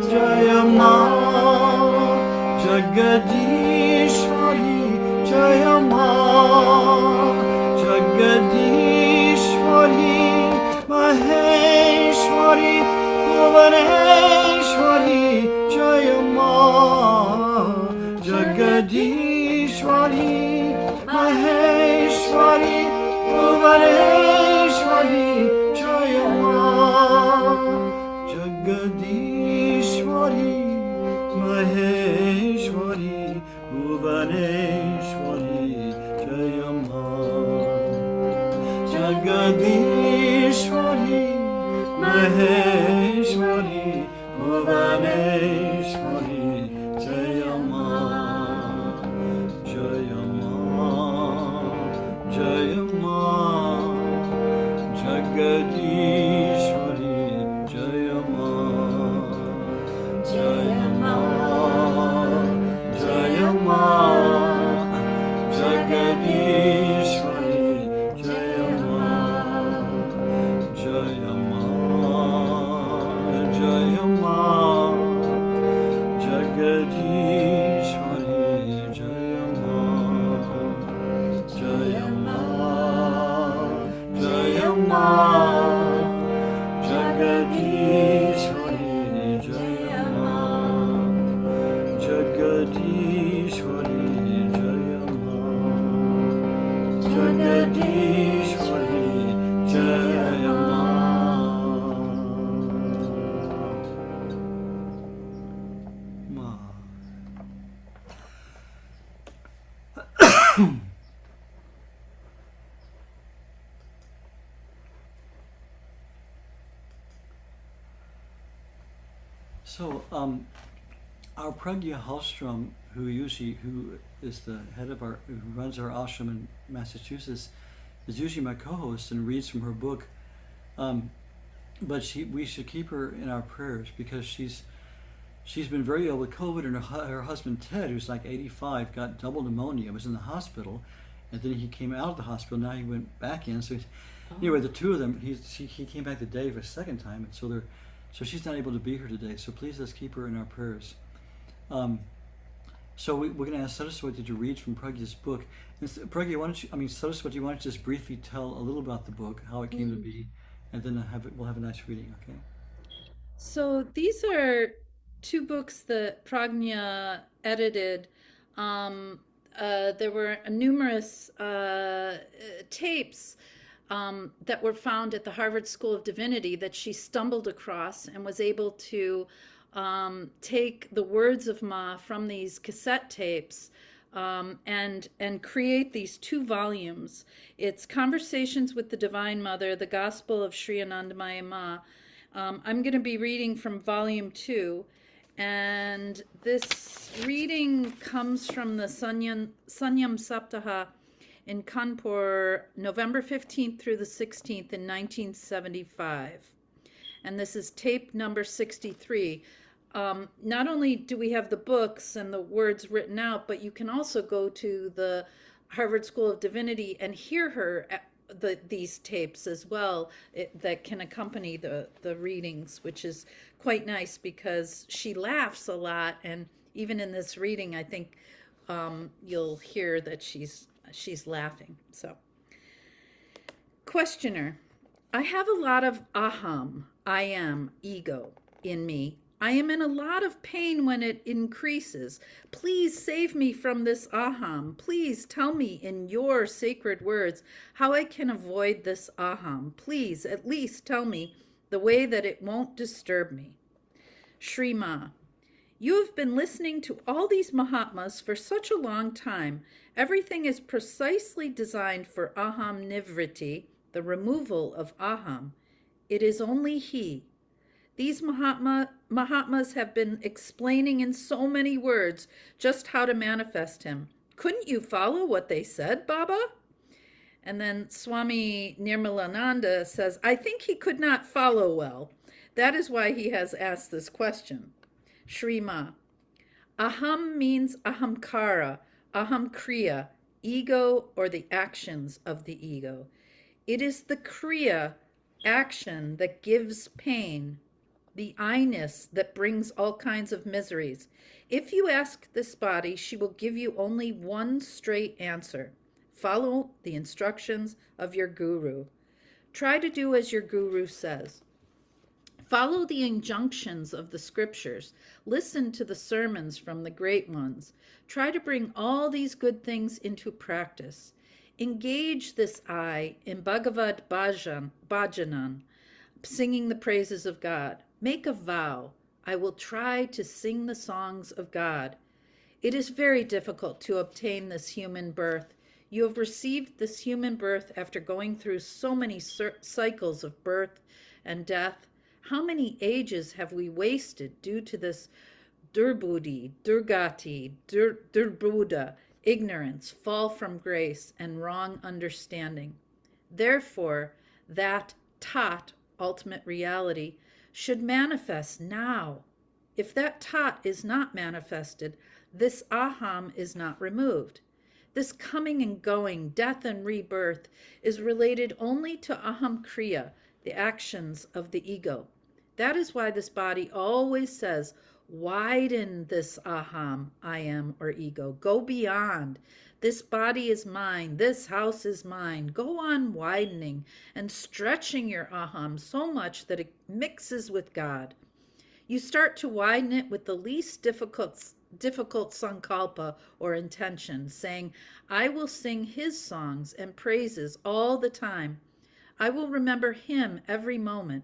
Jaya Ma Jagadishwari Jaya Ma Jagadishwari Maheshwari Bhuvaneshwari Jaya Ma Jagadishwari Maheshwari Jagadishwari, Bhuvaneshwari, Jaya Ma. Jagadishwari, Maheshwari, Bhuvaneshwari, Jaya Ma. Jagadishwari, Maheshwari, Bhuvaneshwari, Jaya Ma. Jaya Ma, Jaya Ma. Jagadishwari, Jaya Ma. Jaya Ma, Jaya Ma. Jagadishwari, Jaya Ma. Jaya Ma, Jaya Ma. Jagadishwari, Jaya Ma. Jaya Ma, Jaya Ma. Jagadishwari, Jaya Ma. Jagadishwari, Jaya Ma. Jagadishwari, Jaya Ma. Ma. So, our Pragya Hallstrom, who is the head of who runs our ashram in Massachusetts, is usually my co-host and reads from her book. But we should keep her in our prayers because she's been very ill with COVID, and her husband Ted, who's like 85, got double pneumonia, was in the hospital, and then he came out of the hospital. Now he went back in. So anyway, the two of them, he came back today for a second time, and so she's not able to be here today. So please let's keep her in our prayers. So we're going to ask Saraswati to read from Pragya's book. And Pragya, Saraswati, why don't you just briefly tell a little about the book, how it came to be, and then we'll have a nice reading, okay? So these are two books that Pragya edited. There were numerous tapes that were found at the Harvard School of Divinity that she stumbled across and was able to take the words of Ma from these cassette tapes and create these two volumes. It's Conversations with the Divine Mother, the Gospel of Sri Anandamayi Ma. I'm going to be reading from volume 2, and this reading comes from the Sanyam Saptaha in Kanpur, November 15th through the 16th in 1975. And this is tape number 63. Not only do we have the books and the words written out, but you can also go to the Harvard School of Divinity and hear her these tapes as well that can accompany the readings, which is quite nice because she laughs a lot, and even in this reading I think you'll hear that she's laughing. So, questioner, I have a lot of aham, I am, ego in me. I am in a lot of pain when it increases. Please save me from this aham. Please tell me in your sacred words how I can avoid this aham. Please at least tell me the way that it won't disturb me. Shri Ma, you have been listening to all these Mahatmas for such a long time. Everything is precisely designed for aham nivritti, the removal of aham. It is only he. These Mahatmas have been explaining in so many words just how to manifest him. Couldn't you follow what they said, Baba? And then Swami Nirmalananda says, I think he could not follow well. That is why he has asked this question. Shri Ma, aham means ahamkara, aham kriya, ego or the actions of the ego. It is the kriya, action, that gives pain, the I-ness that brings all kinds of miseries. If you ask this body, she will give you only one straight answer. Follow the instructions of your guru. Try to do as your guru says. Follow the injunctions of the scriptures. Listen to the sermons from the great ones. Try to bring all these good things into practice. Engage this I in Bhagavad Bhajanan, singing the praises of God. Make a vow. I will try to sing the songs of God. It is very difficult to obtain this human birth. You have received this human birth after going through so many cycles of birth and death. How many ages have we wasted due to this durbudi, durgati, durbuddha, ignorance, fall from grace, and wrong understanding? Therefore, that tat, ultimate reality, should manifest now. If that tat is not manifested, this aham is not removed. This coming and going, death and rebirth, is related only to aham kriya, the actions of the ego. That is why this body always says, widen this aham, I am, or ego. Go beyond. This body is mine. This house is mine. Go on widening and stretching your aham so much that it mixes with God. You start to widen it with the least difficult sankalpa or intention, saying, I will sing his songs and praises all the time. I will remember him every moment.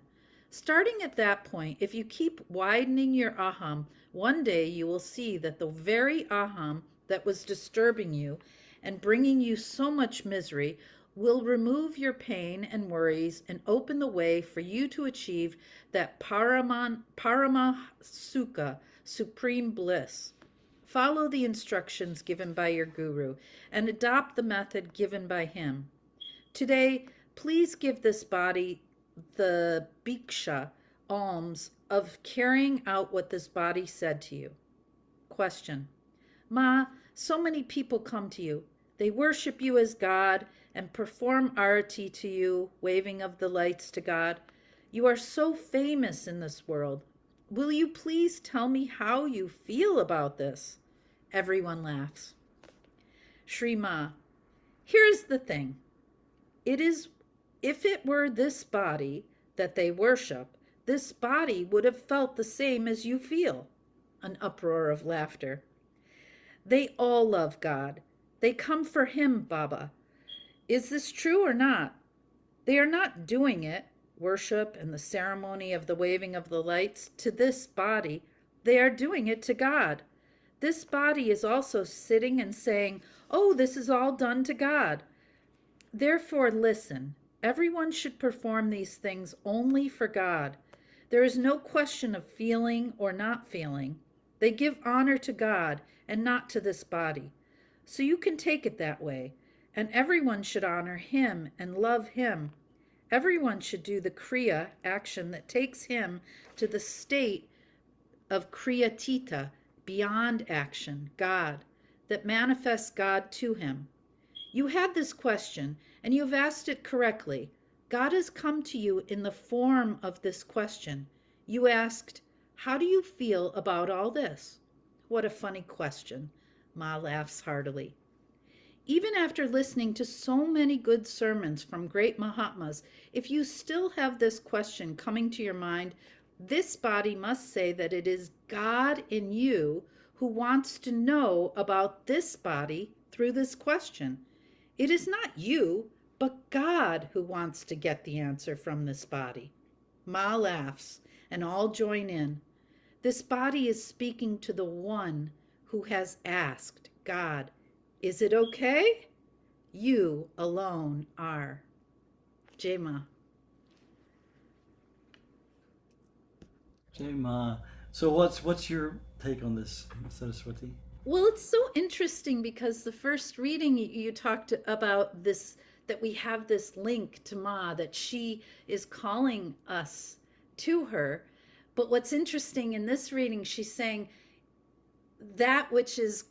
Starting at that point, if you keep widening your aham, one day you will see that the very aham that was disturbing you and bringing you so much misery will remove your pain and worries and open the way for you to achieve that parama sukha, supreme bliss. Follow the instructions given by your guru and adopt the method given by him. Today, please give this body the bhiksha, alms, of carrying out what this body said to you. Question. Ma, so many people come to you. They worship you as God and perform arati to you, waving of the lights to God. You are so famous in this world. Will you please tell me how you feel about this? Everyone laughs. Shri Ma, here's the thing. If it were this body that they worship, this body would have felt the same as you feel. An uproar of laughter. They all love God. They come for him, Baba. Is this true or not? They are not doing it, worship and the ceremony of the waving of the lights, to this body. They are doing it to God. This body is also sitting and saying, oh, this is all done to God. Therefore, listen. Everyone should perform these things only for God. There is no question of feeling or not feeling. They give honor to God and not to this body. So you can take it that way. And everyone should honor him and love him. Everyone should do the kriya, action that takes him to the state of kriyatita, beyond action, God, that manifests God to him. You had this question, and you have asked it correctly. God has come to you in the form of this question. You asked, how do you feel about all this? What a funny question. Ma laughs heartily. Even after listening to so many good sermons from great Mahatmas, if you still have this question coming to your mind, this body must say that it is God in you who wants to know about this body through this question. It is not you, but God who wants to get the answer from this body. Ma laughs, and all join in. This body is speaking to the one who has asked, God, is it okay? You alone are. Jai Ma. Jai Ma. So what's your take on this, Saraswati? Well, it's so interesting because the first reading you talked about this, that we have this link to Ma, that she is calling us to her. But what's interesting in this reading, she's saying that which is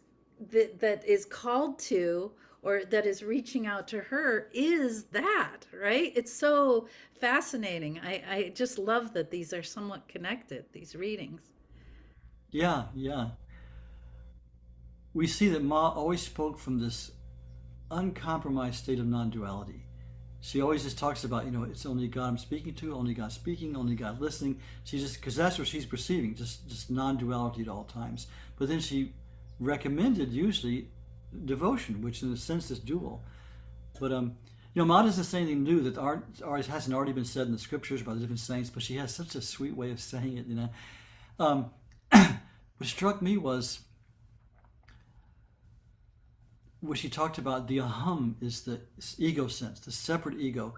that is called to, or that is reaching out to her, is that, right? It's so fascinating. I just love that these are somewhat connected, these readings. Yeah. We see that Ma always spoke from this uncompromised state of non-duality. She always just talks about, it's only God I'm speaking to, only God speaking, only God listening. She just, because that's what she's perceiving, just non-duality at all times. But then she recommended usually devotion, which in a sense is dual. But Ma doesn't say anything new that hasn't already been said in the scriptures by the different saints, but she has such a sweet way of saying it. What struck me was when she talked about the aham is the ego sense, the separate ego.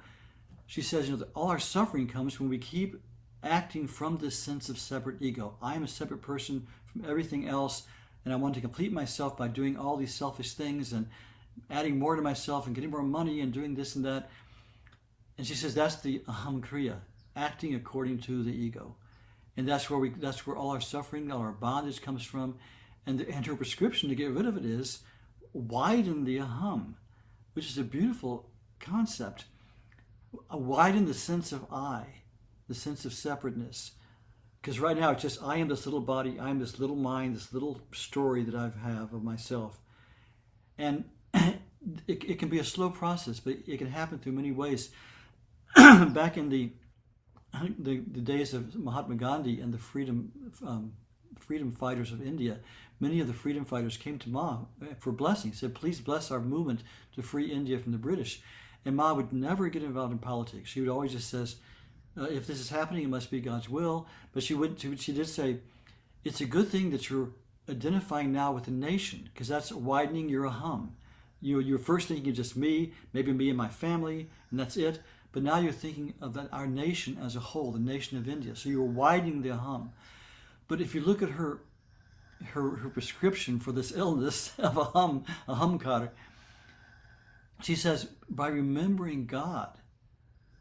She says, that all our suffering comes when we keep acting from this sense of separate ego. I am a separate person from everything else, and I want to complete myself by doing all these selfish things and adding more to myself and getting more money and doing this and that. And she says that's the aham kriya, acting according to the ego. And that's where all our suffering, all our bondage comes from. And her prescription to get rid of it is widen the aham, which is a beautiful concept. Widen the sense of I, the sense of separateness. Because right now it's just I am this little body, I am this little mind, this little story that I have of myself. And it can be a slow process, but it can happen through many ways. Back in the days of Mahatma Gandhi and the freedom fighters of India, many of the freedom fighters came to Ma for blessing, said, please bless our movement to free India from the British. And Ma would never get involved in politics. She would always just says, if this is happening, it must be God's will. But she did say, it's a good thing that you're identifying now with the nation, because that's widening your aham. You're first thinking of just me, maybe me and my family, and that's it. But now you're thinking of our nation as a whole, the nation of India. So you're widening the aham. But if you look at her prescription for this illness of ahamkara, she says, by remembering God,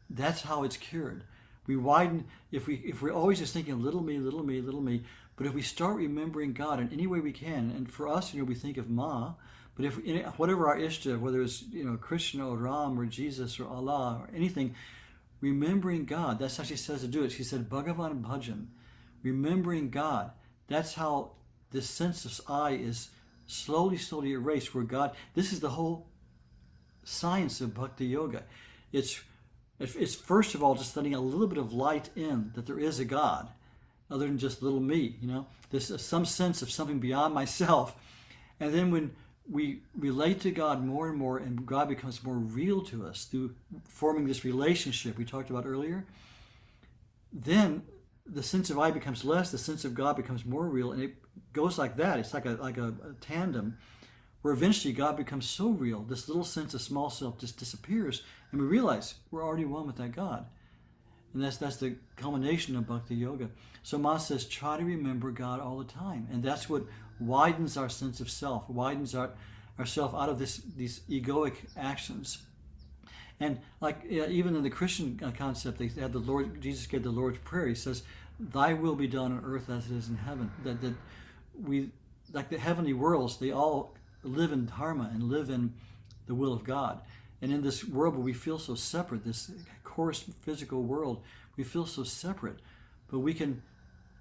that's how it's cured. We widen, if we're always just thinking little me, little me, little me, but if we start remembering God in any way we can, and for us, we think of Ma, but if whatever our ishta, whether it's Krishna or Ram or Jesus or Allah or anything, remembering God, that's how she says to do it. She said, Bhagavan Bhajan, remembering God. That's how this sense of I is slowly erased, where God, this is the whole science of Bhakti Yoga. It's first of all just letting a little bit of light in that there is a God, other than just little me, There's some sense of something beyond myself. And then when we relate to God more and more, and God becomes more real to us through forming this relationship we talked about earlier, then the sense of I becomes less, the sense of God becomes more real, and it goes like that. It's like a tandem, where eventually God becomes so real, this little sense of small self just disappears, and we realize we're already one with that God. And that's the culmination of Bhakti Yoga. So Ma says, try to remember God all the time. And that's what widens our sense of self, widens ourself out of these egoic actions. And like even in the Christian concept, they had Jesus gave the Lord's Prayer. He says, thy will be done on earth as it is in heaven. That we, like the heavenly worlds, they all live in dharma and live in the will of God. And in this world where we feel so separate, this coarse physical world, we feel so separate. But we can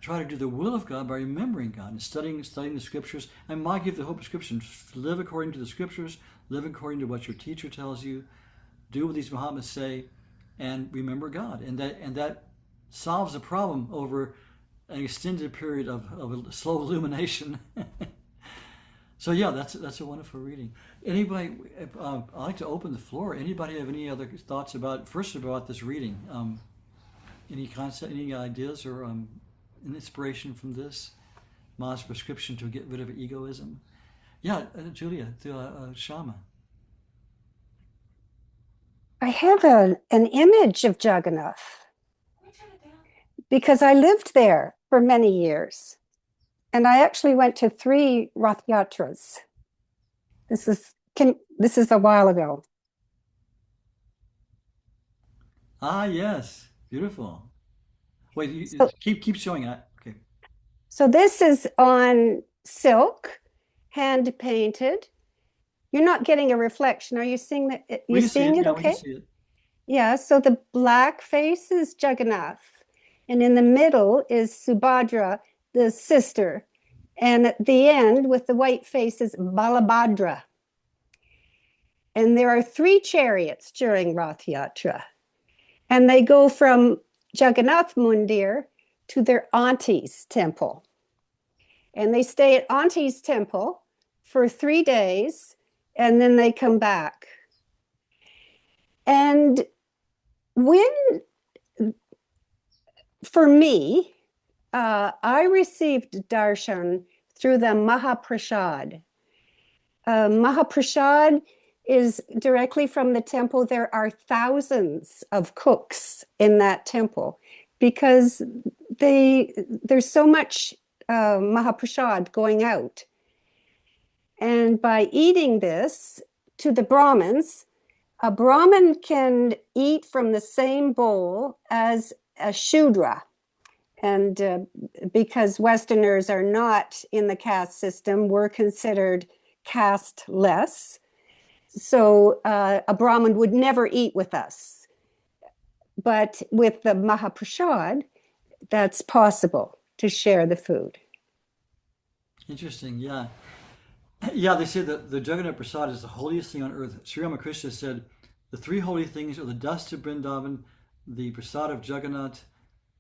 try to do the will of God by remembering God and studying the scriptures. And Ma give the whole prescription: live according to the scriptures, live according to what your teacher tells you, do what these Mahatmas say, and remember God. And that solves the problem over an extended period of a slow illumination. So yeah, that's a wonderful reading. Anybody, I'd like to open the floor. Anybody have any other thoughts about this reading? Any concept, any ideas, or an inspiration from this? Ma's prescription to get rid of egoism. Yeah, Julia, Shama. I have an image of Jagannath because I lived there for many years. And I actually went to 3 Rath Yatras. This is a while ago. Ah, yes, beautiful. Wait, keep showing it. Okay. So this is on silk, hand painted. You're not getting a reflection. Are you seeing that? You seeing it? Yeah, okay. we can see it. Yeah. So the black face is Jagannath, and in the middle is Subhadra, the sister. And at the end, with the white face, is Balabhadra. And there are 3 chariots during Rath Yatra. And they go from Jagannath Mundir to their auntie's temple. And they stay at auntie's temple for 3 days, and then they come back. And when, for me, I received darshan through the Mahaprasad. Mahaprasad is directly from the temple. There are thousands of cooks in that temple because there's so much Mahaprasad going out. And by eating this to the Brahmins, a Brahmin can eat from the same bowl as a Shudra. And because Westerners are not in the caste system, we're considered casteless. So a Brahmin would never eat with us. But with the Mahaprasad, that's possible to share the food. Interesting, yeah. Yeah, they say that the Jagannath Prasad is the holiest thing on earth. Sri Ramakrishna said the three holy things are the dust of Vrindavan, the Prasad of Jagannath,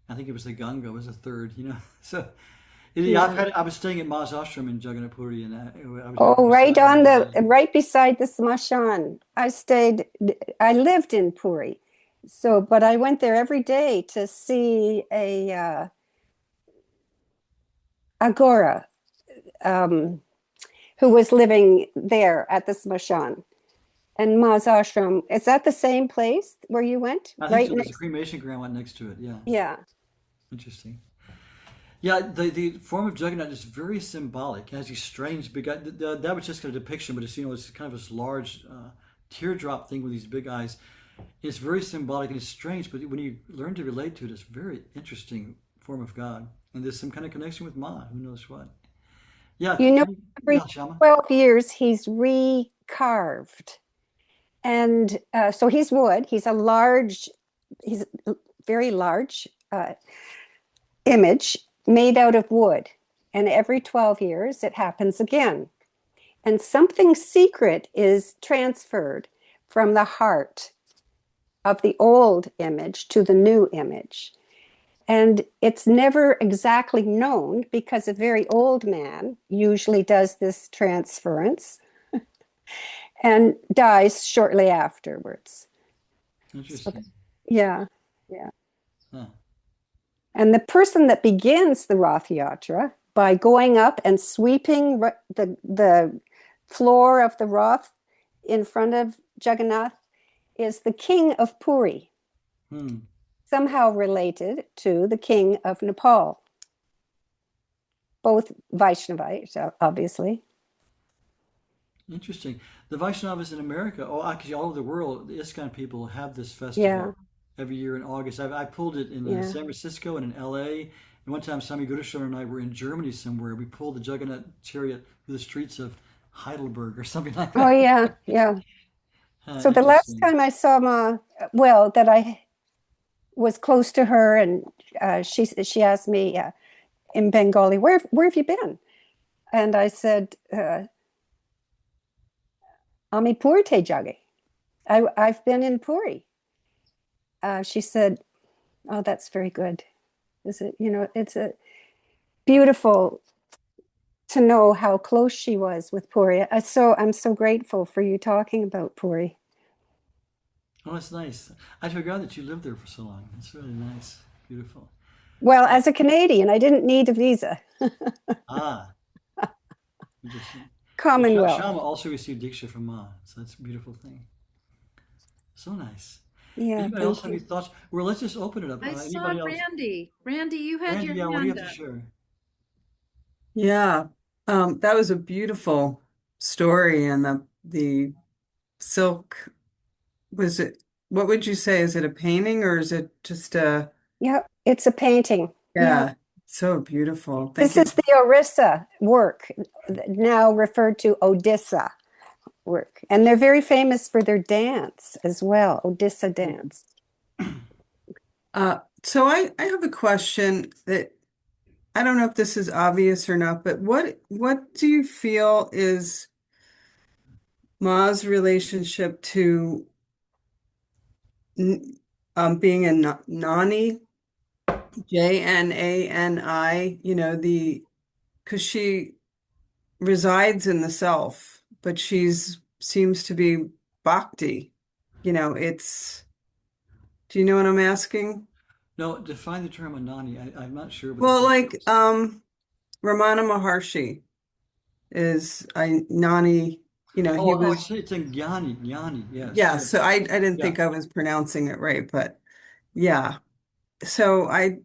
I think it was the Ganga was the third, you know. So yeah, I was staying at Ma's ashram in Jagannath Puri, and I was Oh, right beside on him. right beside the Smashan. I lived in Puri. So, but I went there every day to see a Agora who was living there at the Smashan. And Ma's ashram, is that the same place where you went? I think Right so. There's a next. cremation ground right next to it. Yeah, Yeah. interesting. Yeah, the form of Jagannath is very symbolic. It has these strange big eyes. That was just a depiction, but it's it's kind of this large teardrop thing with these big eyes. It's very symbolic and it's strange, but when you learn to relate to it, it's a very interesting form of God. And there's some kind of connection with Ma. Who knows what? Yeah, You know, every yeah, Shama. 12 years he's recarved. And so he's wood. He's a very large image made out of wood. And every 12 years it happens again. And something secret is transferred from the heart of the old image to the new image. And it's never exactly known because a very old man usually does this transference and dies shortly afterwards. Interesting. Yeah, yeah. Huh. And the person that begins the Rath Yatra by going up and sweeping the floor of the Rath in front of Jagannath is the king of Puri, somehow related to the king of Nepal. Both Vaishnavite, obviously. Interesting. The Vaishnavas in America, actually all over the world, the ISKCON people have this festival every year in August. I pulled it in San Francisco and in LA. And one time, Swami Gurushonan and I were in Germany somewhere. We pulled the Jagannath chariot through the streets of Heidelberg or something like that. Oh, yeah, yeah. So the last time I saw Ma, that I was close to her, and she asked me in Bengali, where have you been? And I said, Ami Purte Jage. I've been in Puri. She said, oh, that's very good. It's a beautiful to know how close she was with Puri. I'm so grateful for you talking about Puri. Oh, that's nice. I forgot that you lived there for so long. It's really nice. Beautiful. Well, as a Canadian, I didn't need a visa. Interesting. Commonwealth. Shama also received Diksha from Ma, so that's a beautiful thing. So nice. Yeah. Anybody else have any thoughts? Well, let's just open it up. I saw Randy. Randy, you had your hand what do you have up. to share? Yeah, that was a beautiful story, and the silk, was it, what would you say? Is it a painting or is it just a? Yeah, it's a painting. Yeah, so beautiful. This is the Orissa work, now referred to Odisha work. And they're very famous for their dance as well, Odisha dance. So I have a question that I don't know if this is obvious or not, but what do you feel is Ma's relationship to being a Nani, Jnani, because she resides in the self, but seems to be bhakti. it's, do you know what I'm asking? No, define the term Anani. I'm not sure what Well, the like, Ramana Maharshi is Nani, he was, it's in Jnani. Jnani, yes, yeah, so yes. I didn't Yeah. think I was pronouncing it right, but yeah. So I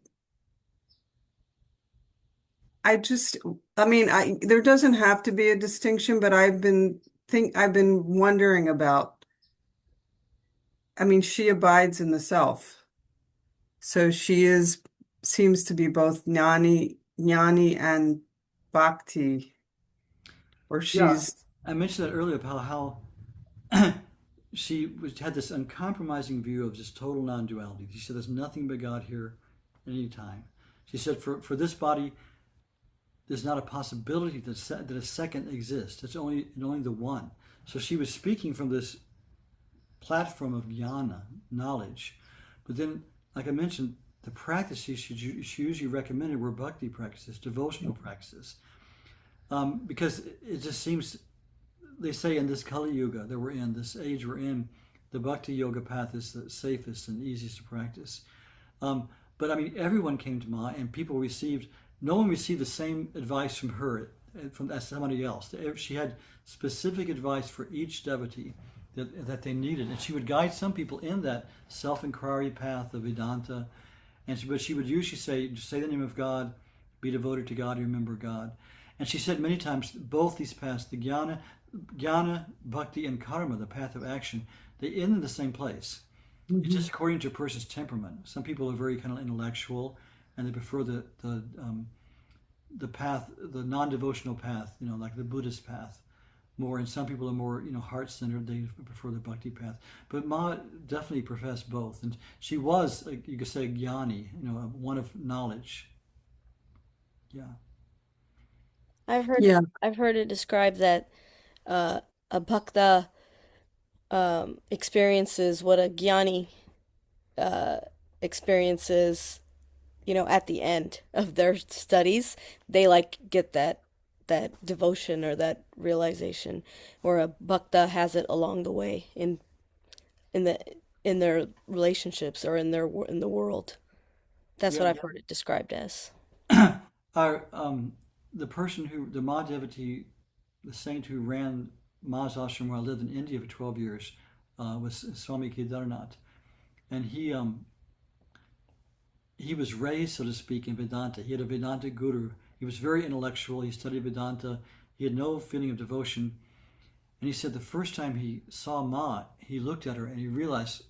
just, I mean, there doesn't have to be a distinction, but I've been wondering about, I mean, she abides in the self. So seems to be both jnani and bhakti, or Yeah. she's, I mentioned that earlier about how had this uncompromising view of just total non-duality. She said, "There's nothing but God here, at any time." She said, "For this body, there's not a possibility that a second exists. It's only the one." So she was speaking from this platform of jnana, knowledge. But then, like I mentioned, the practices she usually recommended were bhakti practices, devotional practices, because it just seems, they say in this Kali Yuga that we're in, this age we're in, the Bhakti Yoga path is the safest and easiest to practice. But I mean, everyone came to Ma, and no one received the same advice from her as somebody else. She had specific advice for each devotee that they needed, and she would guide some people in that self-inquiry path of Vedanta. But she would usually say the name of God, be devoted to God, remember God. And she said many times, both these paths, the jnana, bhakti, and karma, the path of action, they end in the same place. It's just according to a person's temperament. Some people are very kind of intellectual, and they prefer the path, the non-devotional path, like the Buddhist path, more. And some people are more, heart-centered. They prefer the bhakti path. But Ma definitely professed both, and she was, you could say, jnani, one of knowledge. Yeah. yeah. I've heard it described that a bhakta experiences what a jnani uh, experiences, at the end of their studies. They like get that devotion or that realization, or a bhakta has it along the way in the in their relationships or in the world. That's what Yeah. I've heard it described as. Our the Ma devotee, the saint who ran Ma's ashram where I lived in India for 12 years, was Swami Kedarnath, and he was raised, so to speak, in Vedanta. He had a Vedanta guru. He was very intellectual. He studied Vedanta. He had no feeling of devotion. And he said the first time he saw Ma, he looked at her and he realized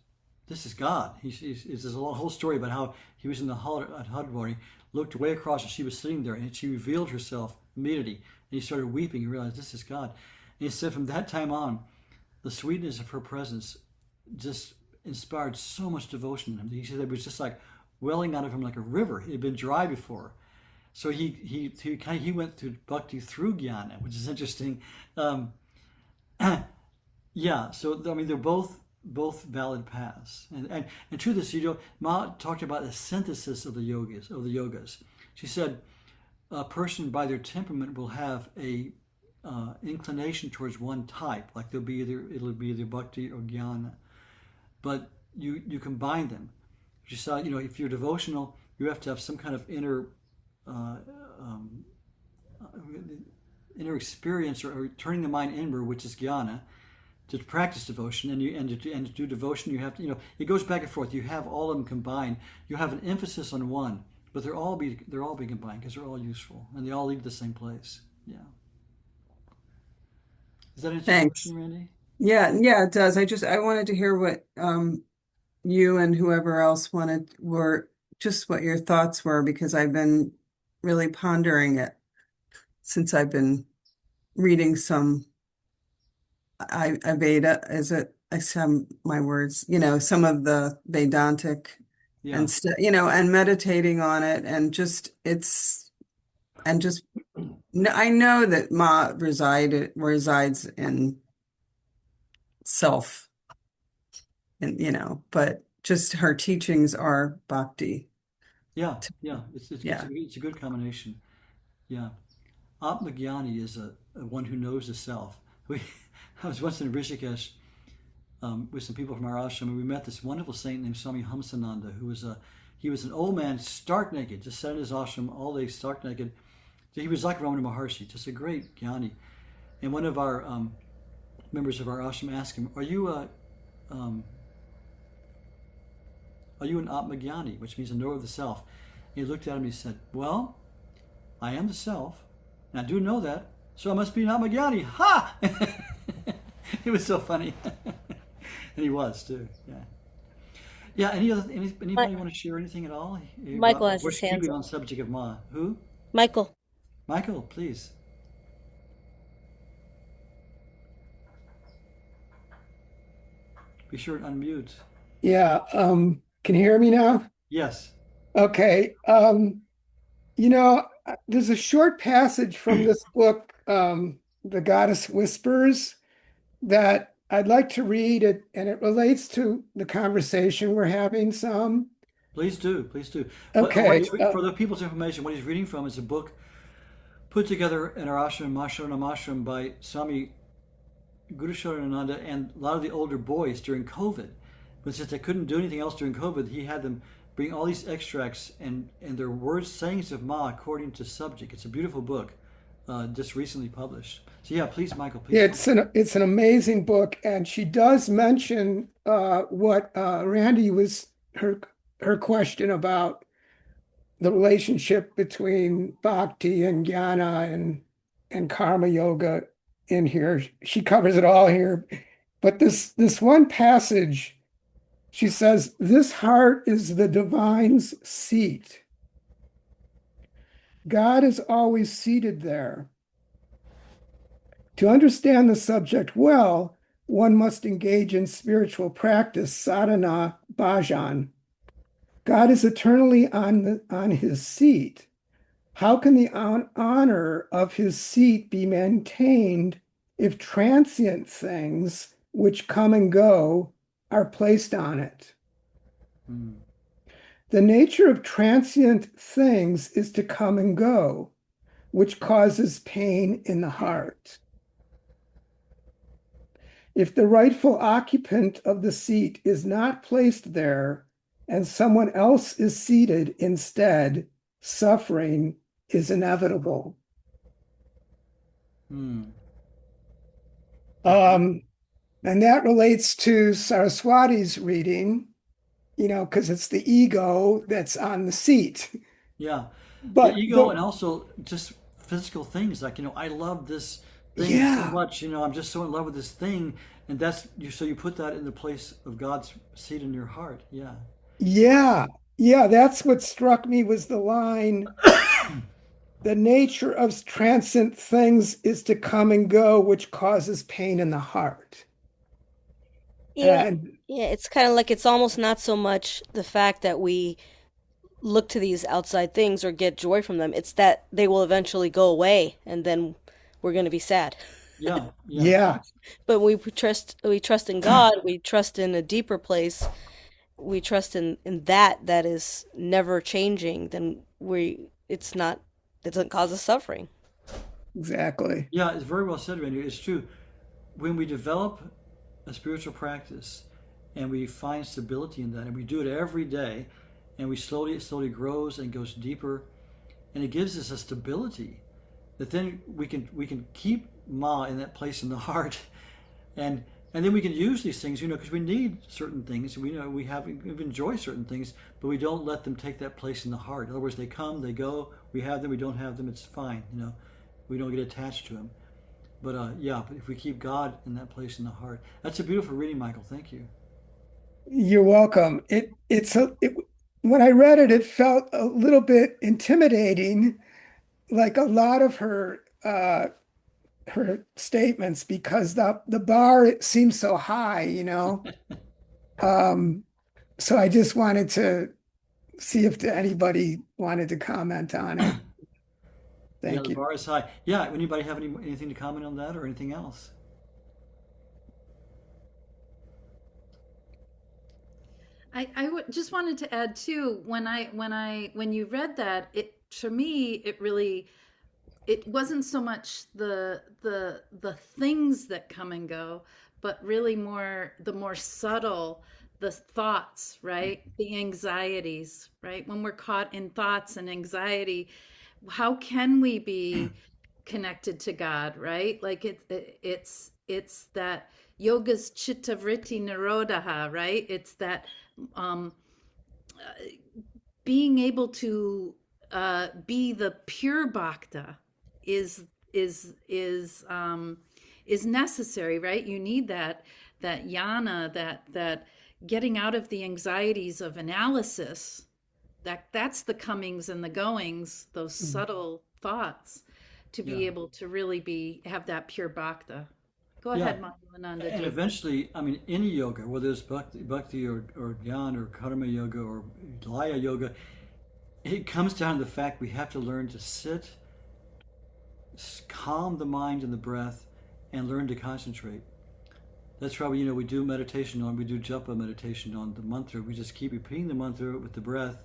this is God. There's a whole story about how he was in the hall at Hadwar. He looked way across and she was sitting there, and she revealed herself immediately. And he started weeping. He realized this is God. And he said from that time on, the sweetness of her presence just inspired so much devotion in him. He said it was just like welling out of him like a river. He had been dry before. So he went through bhakti through jnana, which is interesting. Um, yeah, so I mean they're both valid paths, and to this, Ma talked about the synthesis of the yogas. She said a person by their temperament will have a inclination towards one type, like it'll be either bhakti or jnana, but you combine them. She said, if you're devotional, you have to have some kind of uh, um, inner experience, or turning the mind inward, which is jnana, to practice devotion. And to do devotion, you have to, it goes back and forth. You have all of them combined. You have an emphasis on one, but they're all being combined because they're all useful and they all lead to the same place. Yeah. Does that answer your Thanks. question, Randy? Yeah, it does. I wanted to hear what you and whoever else were just what your thoughts were, because I've been really pondering it since I've been reading some I Veda, is it, I some my words, some of the Vedantic Yeah. and and meditating on it, and just I know that Ma resides in self, and but just her teachings are bhakti. Yeah. Yeah. Yeah. It's a good combination. Yeah. Atmagyani is a one who knows the self. I was once in Rishikesh with some people from our ashram, and we met this wonderful saint named Swami Hamsananda, who was he was an old man, stark naked, just sat in his ashram all day, stark naked. He was like Ramana Maharshi, just a great jnani. And one of our members of our ashram asked him, um, are you an Atmagyani, which means a knower of the self? And he looked at him and he said, well, I am the self, and I do know that, so I must be an Atmagyani. Ha! It was so funny. And he was too, yeah. Yeah, anybody want to share anything at all? Michael has his hands keeping up. on subject of Ma. Who? Michael. Michael, please. Be sure to unmute. Yeah, can you hear me now? Yes. Okay. There's a short passage from this book, The Goddess Whispers, that I'd like to read it, and it relates to the conversation we're having some. Please do, please do. Okay. For the people's information, what he's reading from is a book put together in our ashram, Masharanam Ashram, by Swami Guru Sharananda and a lot of the older boys during COVID. But since they couldn't do anything else during COVID, he had them bring all these extracts and their words, sayings of Ma according to subject. It's a beautiful book, just recently published. So yeah, please, Michael, please. It's an amazing book, and she does mention what Randy was her question about the relationship between bhakti and jnana and karma yoga in here. She covers it all here. But this one passage, she says, this heart is the divine's seat. God is always seated there. To understand the subject well, one must engage in spiritual practice, sadhana, bhajan. God is eternally on his seat. How can the honor of his seat be maintained if transient things which come and go are placed on it? The nature of transient things is to come and go, which causes pain in the heart. If the rightful occupant of the seat is not placed there and someone else is seated instead, suffering is inevitable. And that relates to Saraswati's reading, because it's the ego that's on the seat. Yeah. But the ego and also just physical things like, I love this thing so much, I'm just so in love with this thing. And that's so you put that in the place of God's seat in your heart. Yeah. Yeah. That's what struck me was the line, the nature of transient things is to come and go, which causes pain in the heart. Yeah, it's kind of like it's almost not so much the fact that we look to these outside things or get joy from them. It's that they will eventually go away and then we're going to be sad. Yeah. But we trust in God, we trust in a deeper place. We trust in that is never changing, then it doesn't cause us suffering. Exactly. Yeah, it's very well said, Randy. It's true. When we develop a spiritual practice and we find stability in that, and we do it every day, and it slowly grows and goes deeper, and it gives us a stability that then we can keep Ma in that place in the heart, and then we can use these things, because we need certain things. We enjoy certain things, but we don't let them take that place in the heart. In other words, they come, they go. We have them, we don't have them. It's fine. We don't get attached to them. But but if we keep God in that place in the heart, that's a beautiful reading, Michael. Thank you. You're welcome. When I read it, it felt a little bit intimidating, like a lot of her statements, because the bar seems so high, So I just wanted to see if anybody wanted to comment on it. Thank you. The bar is high. Yeah. Anybody have anything to comment on that or anything else? I just wanted to add too, when you read that, to me it wasn't so much the things that come and go, but really the more subtle the thoughts, right? The anxieties, right? When we're caught in thoughts and anxiety, how can we be connected to God, right? Like it's that yoga's chitta vritti nirodha, right? It's that um, being able to be the pure bhakta is is is um, is necessary, right? You need that yana, that getting out of the anxieties of analysis. That's the comings and the goings, those subtle thoughts, to be Yeah. able to really have that pure bhakta. Go Yeah. ahead, Mangalananda And ji. eventually, I mean, any yoga, whether it's bhakti or dhyan or karma yoga or laya yoga, it comes down to the fact we have to learn to sit, calm the mind and the breath, and learn to concentrate. That's why we do meditation we do japa meditation on the mantra. We just keep repeating the mantra with the breath.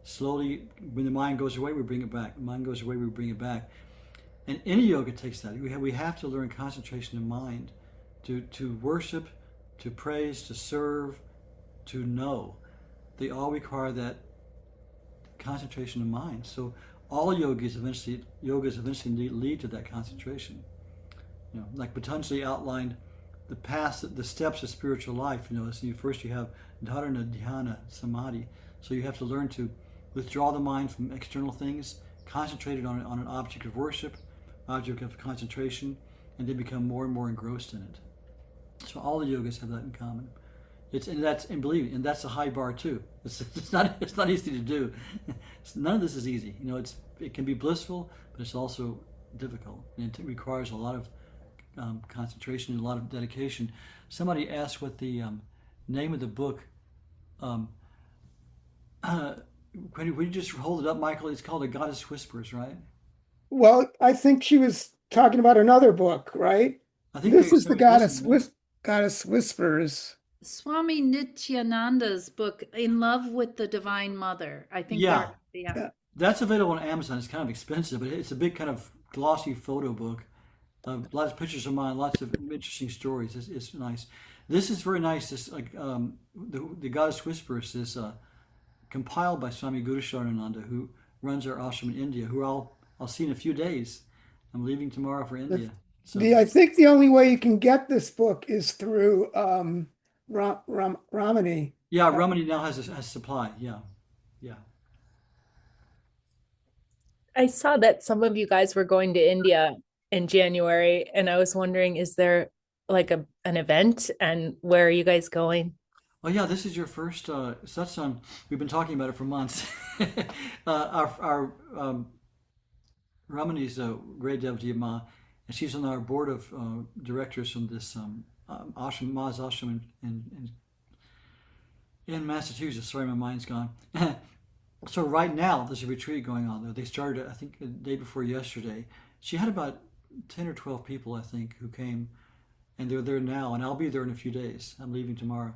Slowly, when the mind goes away, we bring it back. The mind goes away, we bring it back. And any yoga takes that. We have to learn concentration of mind to worship, to praise, to serve, to know. They all require that concentration of mind. So all yogas eventually lead to that concentration. Like Patanjali outlined the path, the steps of spiritual life. So first you have dharana, dhyana, samadhi. So you have to learn to withdraw the mind from external things, concentrate it on an object of worship, object of concentration, and then become more and more engrossed in it. So all the yogas have that in common. And believe me, and that's a high bar too. It's not easy to do. None of this is easy. It can be blissful, but it's also difficult. And it requires a lot of concentration and a lot of dedication. Somebody asked what the name of the book. When you just hold it up, Michael, it's called A Goddess Whispers, right? Well, I think she was talking about another book, right? I think This is the listen, Goddess Whispers. Swami Nityananda's book, In Love with the Divine Mother. I think yeah, yeah. That's available on Amazon. It's kind of expensive, but it's a big kind of glossy photo book. Lots of pictures of mine, lots of interesting stories. It's nice. This is very nice. This the Goddess Whispers is compiled by Swami Guru Sharananda, who runs our ashram in India. Who I'll see in a few days. I'm leaving tomorrow for India. So I think the only way you can get this book is through Ramani. yeah, Ramani now has supply. Yeah. I saw that some of you guys were going to India in January, and I was wondering, is there like an event, and where are you guys going? Oh yeah, this is your first satsang. We've been talking about it for months. Our Ramani's a great devotee of Ma, and she's on our board of directors from this ashram, Ma's ashram in Massachusetts. Sorry, my mind's gone. So right now there's a retreat going on there. They started, I think, the day before yesterday. She had about 10 or 12 people, I think, who came, and they're there now. And I'll be there in a few days. I'm leaving tomorrow.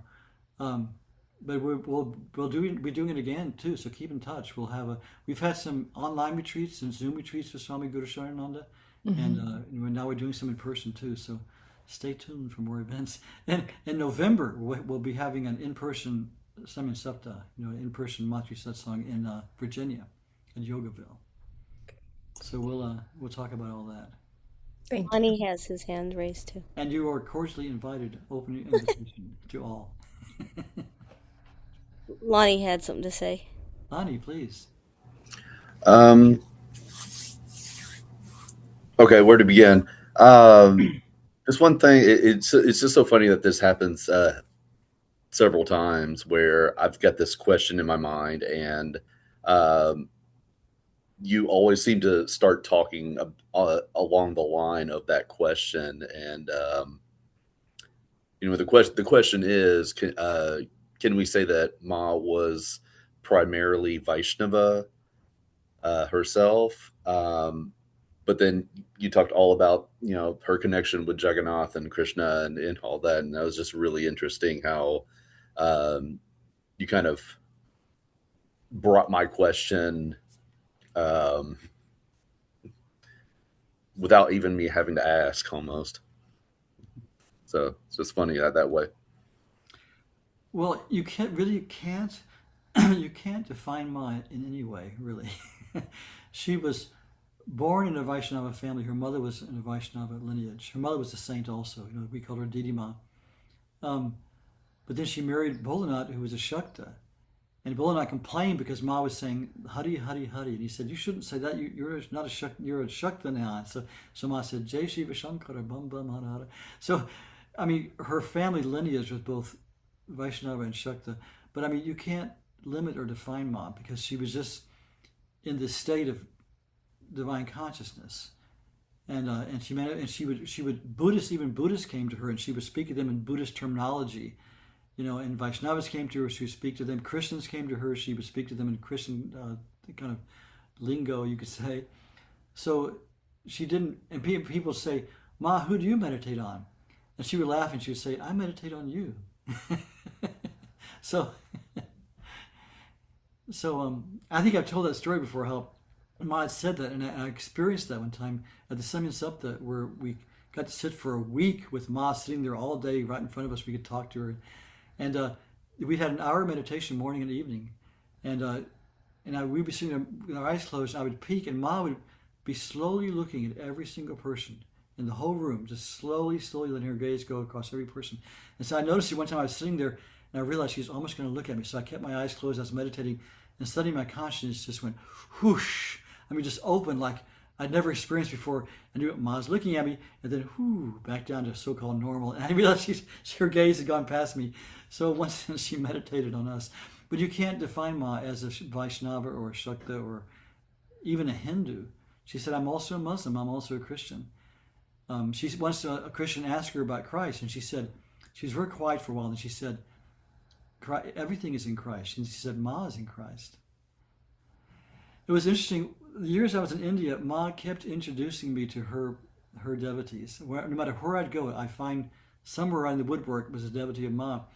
But we'll be doing it again too. So keep in touch. We've had some online retreats and Zoom retreats with Swami Guru Sharananda, and now we're doing some in person too. So stay tuned for more events. And in November we'll be having an in-person Samin Sapta, in-person Matri Satsang in Virginia, in Yogaville. So we'll talk about all that. Thank you. Lonnie has his hand raised too. And you are cordially invited. Open invitation to all. Lonnie had something to say. Lonnie, please. Okay, where to begin? Just one thing. It's just so funny that this happens several times where I've got this question in my mind, and you always seem to start talking along the line of that question. And the question is, can we say that Ma was primarily Vaishnava herself? But then you talked all about her connection with Jagannath and Krishna and all that, and that was just really interesting how you kind of brought my question without even me having to ask, almost. So it's just funny that way. Well, you can't you can't define Ma in any way, really. She was born in a Vaishnava family. Her mother was in a Vaishnava lineage. Her mother was a saint also. We called her Didi Ma. Um, but then she married Bholenath, who was a Shakta. And Bholenath complained because Ma was saying Hari Hari Hari, and he said, "You shouldn't say that. You're not a Shakta. You're a Shakta now." So Ma said, "Jai Shiva Shankara Bam Bam Hara Hara." So, I mean, her family lineage was both Vaishnava and Shakta. But I mean, you can't limit or define Ma because she was just in this state of divine consciousness. And she would Buddhists came to her and she would speak to them in Buddhist terminology, and Vaishnavas came to her, she would speak to them. Christians came to her, she would speak to them in Christian kind of lingo, you could say. So she didn't, and people say, "Ma, who do you meditate on?" And she would laugh and she would say, "I meditate on you." so, I think I've told that story before, how Ma had said that, and I experienced that one time at the Samyan Sapta, where we got to sit for a week with Ma sitting there all day right in front of us. We could talk to her. And we had an hour meditation morning and evening, and we'd be sitting there with our eyes closed. And I would peek, and Ma would be slowly looking at every single person in the whole room, just slowly, slowly letting her gaze go across every person. And so I noticed it one time I was sitting there, and I realized she was almost going to look at me. So I kept my eyes closed. I was meditating, and suddenly my consciousness just went whoosh. I mean, just open like I'd never experienced before. I knew Ma's looking at me, and then whoo, back down to so-called normal. And I realized her gaze had gone past me. So once she meditated on us. But you can't define Ma as a Vaishnava or a Shakta or even a Hindu. She said, "I'm also a Muslim. I'm also a Christian." Once a Christian asked her about Christ, and she was very quiet for a while, and she said, "Everything is in Christ." And she said, "Ma is in Christ." It was interesting. The years I was in India, Ma kept introducing me to her devotees. No matter where I'd go, I find somewhere around the woodwork was a devotee of Ma.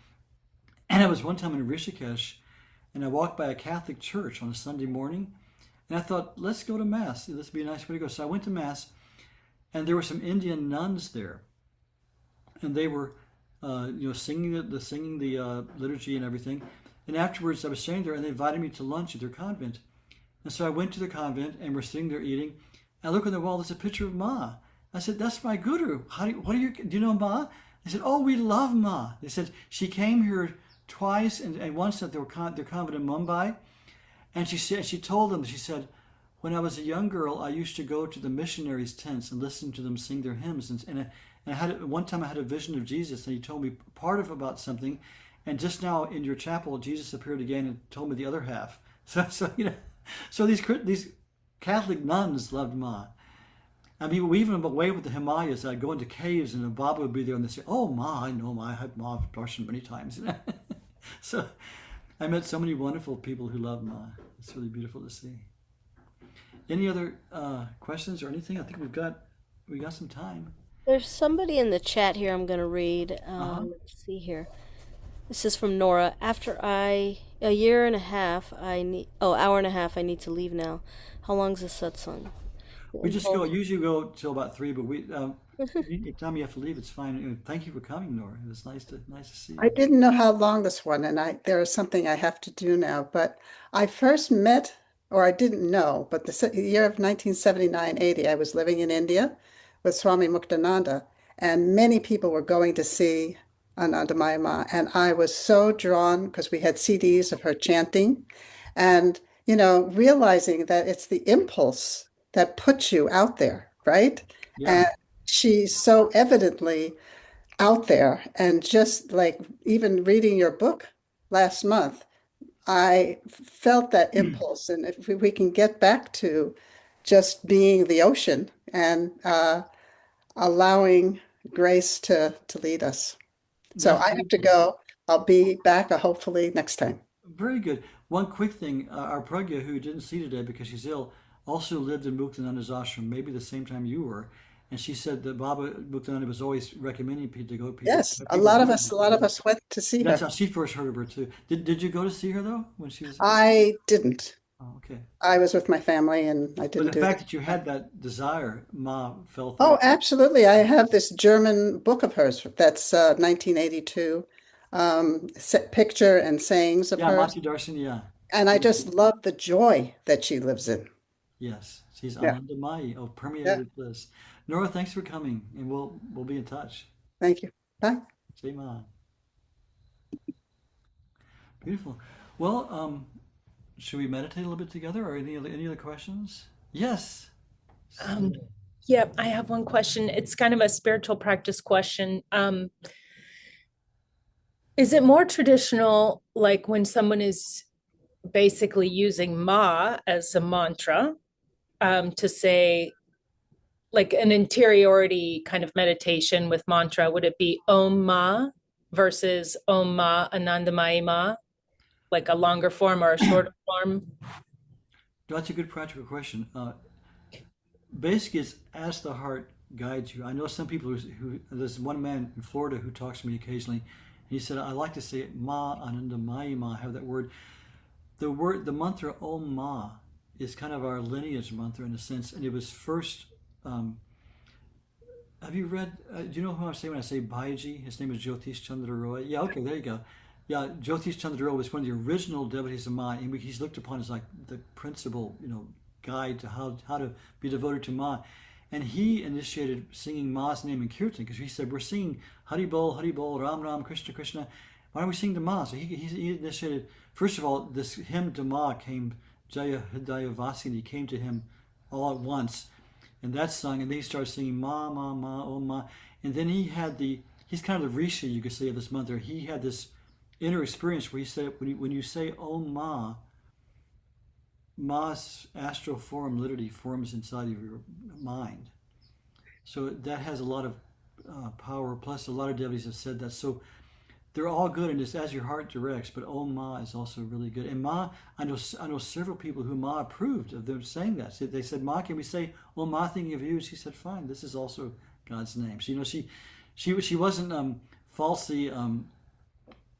And I was one time in Rishikesh, and I walked by a Catholic church on a Sunday morning, and I thought, let's go to Mass. This would be a nice way to go. So I went to Mass, and there were some Indian nuns there, and they were, singing the liturgy and everything. And afterwards, I was staying there, and they invited me to lunch at their convent. And so I went to the convent, and we're sitting there eating. I look on the wall, there's a picture of Ma. I said, "That's my guru. Do you know Ma?" They said, "Oh, we love Ma." They said, "She came here twice and once at their convent in Mumbai." And she told them, she said, "When I was a young girl, I used to go to the missionaries' tents and listen to them sing their hymns. And one time I had a vision of Jesus, and he told me part of about something. And just now in your chapel, Jesus appeared again and told me the other half." So these Catholic nuns loved Ma. I mean, we even away with the Himalayas. I'd go into caves, and the Baba would be there, and they'd say, "Oh, Ma, I know Ma. I had Ma darshan many times." So I met so many wonderful people who love Ma. It's really beautiful to see. Any other questions or anything? I think we got some time. There's somebody in the chat here I'm going to read. Let's see here. This is from Nora. After a year and a half, hour and a half, I need to leave now. How long's the satsang? We usually go till about 3, but anytime you have to leave, it's fine. Thank you for coming, Nora. It was nice to see you. I didn't know how long this one, and there is something I have to do now. But I first met, or I didn't know, but the year of 1979-80, I was living in India with Swami Muktananda, and many people were going to see Anandamayi Ma, and I was so drawn because we had CDs of her chanting, and realizing that it's the impulse that puts you out there, right? Yeah. And she's so evidently out there. And just like even reading your book last month, I felt that impulse. And if we can get back to just being the ocean and allowing grace to lead us. So I have to go. I'll be back hopefully next time. Very good. One quick thing, our Pragya, who didn't see today because she's ill, also lived in Muktananda's ashram, maybe the same time you were. And she said that Baba Muktananda was always recommending people to go. Yes, a lot of us went to see her. That's how she first heard of her too. Did you go to see her though when she was? I didn't. Oh, okay. I was with my family and I But didn't the do fact that. that you had that desire, Ma fell Oh, through. absolutely. I have this German book of hers that's 1982, picture and sayings of Yeah, hers. Mati Darshan, yeah. And I just love the joy that she lives in. Yes. She's Yeah. Anandamayi, oh, Yeah. permeated bliss. Nora, thanks for coming, and we'll be in touch. Thank you. Bye. Jai Ma. Beautiful. Well, should we meditate a little bit together, or any other questions? Yes. Um, yeah, I have one question. It's kind of a spiritual practice question. Is it more traditional, like when someone is basically using Ma as a mantra, to say, like an interiority kind of meditation with mantra? Would it be Om Ma versus Om Ma Anandamayi Ma, like a longer form or a shorter form? That's a good practical question. Basically, it's as the heart guides you. I know some people there's one man in Florida who talks to me occasionally. He said, I like to say Ma Anandamayi Ma, have that word. The mantra Om Ma is kind of our lineage mantra in a sense, and it was first. Have you read? Do you know who I say when I say Bhaiji? His name is Jyotish Chandra Roy. Yeah, okay, there you go. Yeah, Jyotish Chandra Roy was one of the original devotees of Ma, and he's looked upon as like the principal, guide to how to be devoted to Ma. And he initiated singing Ma's name in Kirtan because he said, we're singing Hari Bol, Ram Ram, Krishna Krishna. Why don't we sing to Ma? So he initiated, first of all, this hymn to Ma came, Jaya Hidaya Vasini, came to him all at once. And that's sung, and then he started singing Ma, Ma, Ma, Oh Ma. And then he's kind of the Rishi, you could say, of this mantra. He had this inner experience where he said, when you say Oh Ma, Ma's astral form literally forms inside of your mind. So that has a lot of power. Plus, a lot of devotees have said that. So they're all good, and it's as your heart directs. But Om Ma is also really good. And Ma, I know several people who Ma approved of them saying that. So they said, Ma, can we say Om Ma thinking of you? And she said, fine. This is also God's name. So she wasn't falsely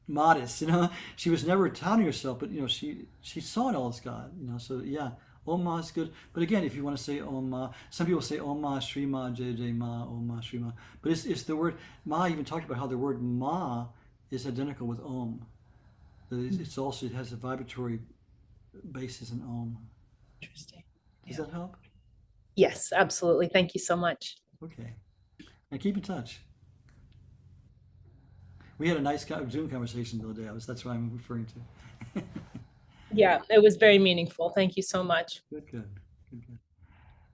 modest. She was never touting herself, but she saw it all as God. So yeah. Om Ma is good, but again, if you want to say Om Ma, some people say Om Ma Shri Ma Jai Jai Ma Om Ma Shri Ma, but it's the word Ma. Even talked about how the word Ma is identical with Om. It's also, it has a vibratory basis in Om. Interesting. Does that help? Yes, absolutely. Thank you so much. Okay. And keep in touch. We had a nice Zoom conversation the other day. That's what I'm referring to. Yeah, it was very meaningful. Thank you so much. Good.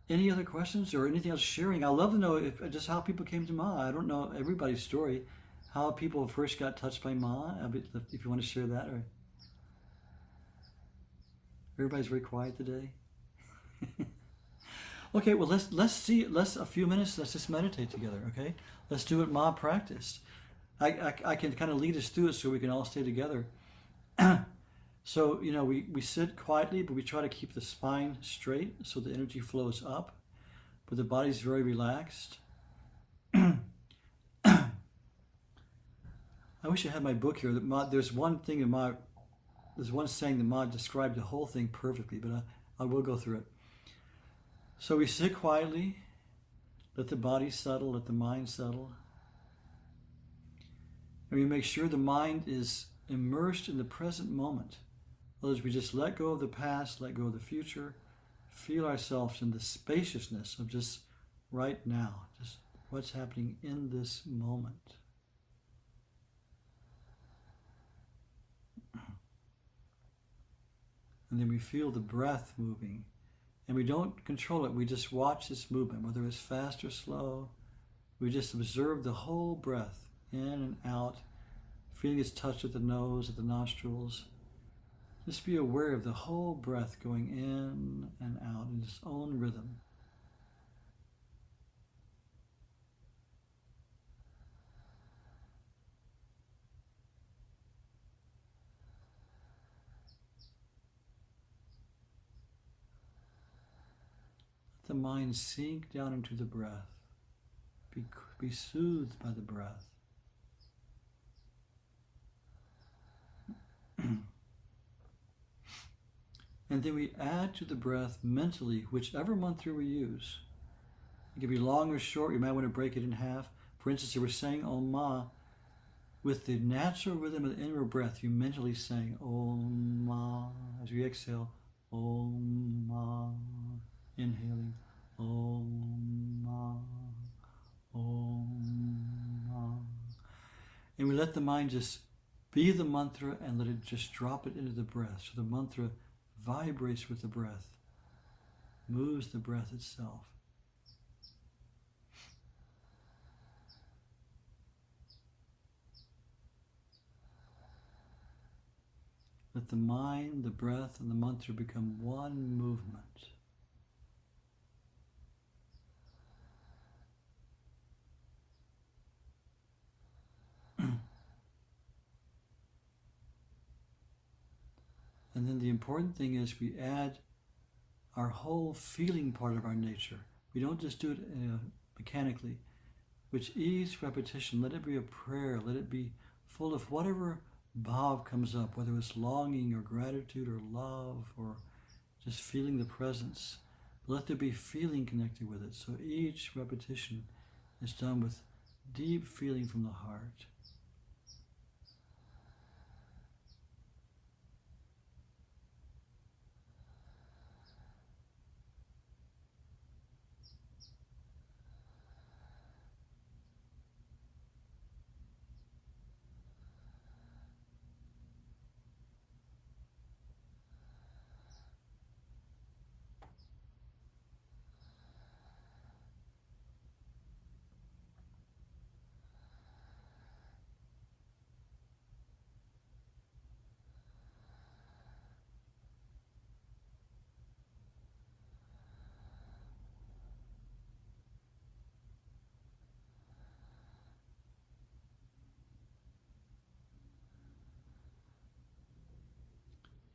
Any other questions or anything else sharing? I'd love to know just how people came to Ma. I don't know everybody's story, how people first got touched by Ma. If you want to share that, or everybody's very quiet today. Okay, well let's a few minutes. Let's just meditate together. Okay, let's do what Ma practiced. I can kind of lead us through it so we can all stay together. So, we sit quietly, but we try to keep the spine straight so the energy flows up, but the body's very relaxed. I wish I had my book here. There's one saying that Ma described the whole thing perfectly, but I will go through it. So we sit quietly, let the body settle, let the mind settle. And we make sure the mind is immersed in the present moment. As we just let go of the past, let go of the future, feel ourselves in the spaciousness of just right now, just what's happening in this moment. And then we feel the breath moving. And we don't control it, we just watch this movement, whether it's fast or slow. We just observe the whole breath, in and out, feeling its touch at the nose, at the nostrils. Just be aware of the whole breath going in and out in its own rhythm. Let the mind sink down into the breath. Be soothed by the breath. And then we add to the breath mentally, whichever mantra we use. It can be long or short. You might want to break it in half. For instance, if we're saying Om Ma, with the natural rhythm of the inward breath, you mentally saying Om Ma. As we exhale, Om Ma. Inhaling, Om Ma. Om Ma. And we let the mind just be the mantra and let it just drop it into the breath. So the mantra vibrates with the breath, moves the breath itself. Let the mind, the breath, and the mantra become one movement. And then the important thing is we add our whole feeling part of our nature. We don't just do it mechanically. With each repetition, let it be a prayer. Let it be full of whatever bhav comes up, whether it's longing or gratitude or love or just feeling the presence. Let there be feeling connected with it. So each repetition is done with deep feeling from the heart.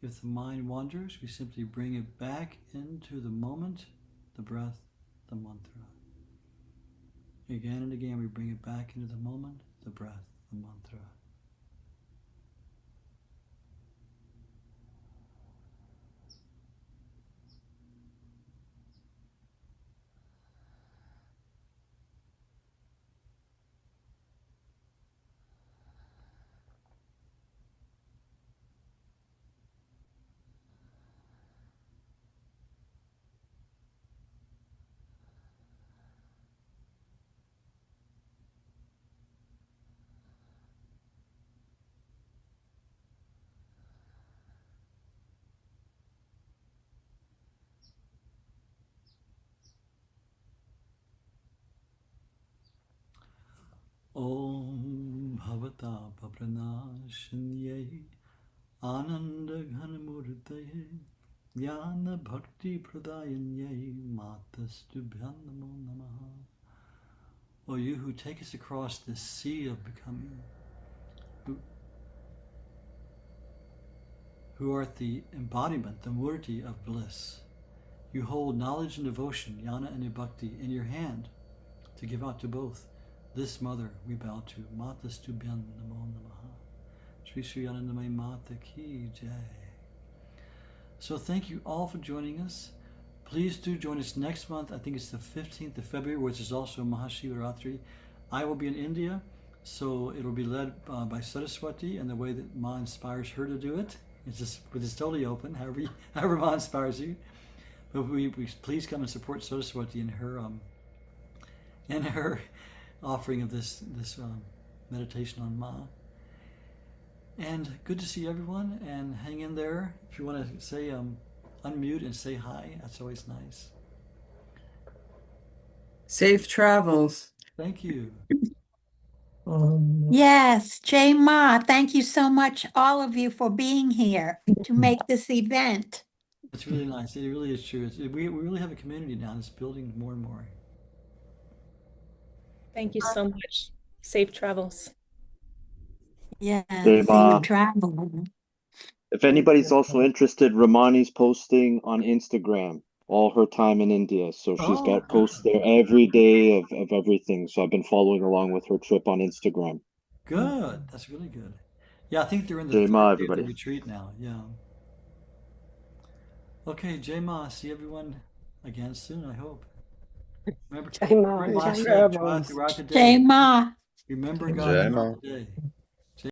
If the mind wanders, we simply bring it back into the moment, the breath, the mantra. Again and again, we bring it back into the moment, the breath, the mantra. Om Bhavata Papranashanyai Ananda Ghanamurtaye Jnana Bhakti Pradayanyai Matastubhyam Namo Namaha. O you who take us across this sea of becoming, who art the embodiment, the murti of bliss. You hold knowledge and devotion, jnana and bhakti, in your hand to give out to both. This mother we bow to. Matastubhyam Namo Namaha. Sri Sri Anandamayi Mata Ki Jai. So thank you all for joining us. Please do join us next month. I think it's the 15th of February, which is also Mahashivaratri. I will be in India, so it'll be led by Saraswati, and the way that Ma inspires her to do it. It's totally open, however Ma inspires you. But we please come and support Saraswati in her offering of this meditation on Ma. And good to see everyone, and hang in there. If you want to say unmute and say hi, that's always nice. Safe travels. Thank you. Yes, Jay Ma, thank you so much, all of you, for being here to make this event. It's really nice. It really is true. We really have a community now that's building more and more. Thank you so much. Safe travels. Yeah, Hey, Ma. safe travel. If anybody's also interested, Ramani's posting on Instagram all her time in India. So she's got posts there every day of everything. So I've been following along with her trip on Instagram. Good. That's really good. Yeah, I think they're in the Jai Ma, third day of the everybody. retreat now. Yeah. Okay, Jai Ma, see everyone again soon, I hope. Remember, Jai Ma, Ma Jai said Ma. throughout the day. Jai Ma. Remember God Jai throughout Ma. the day.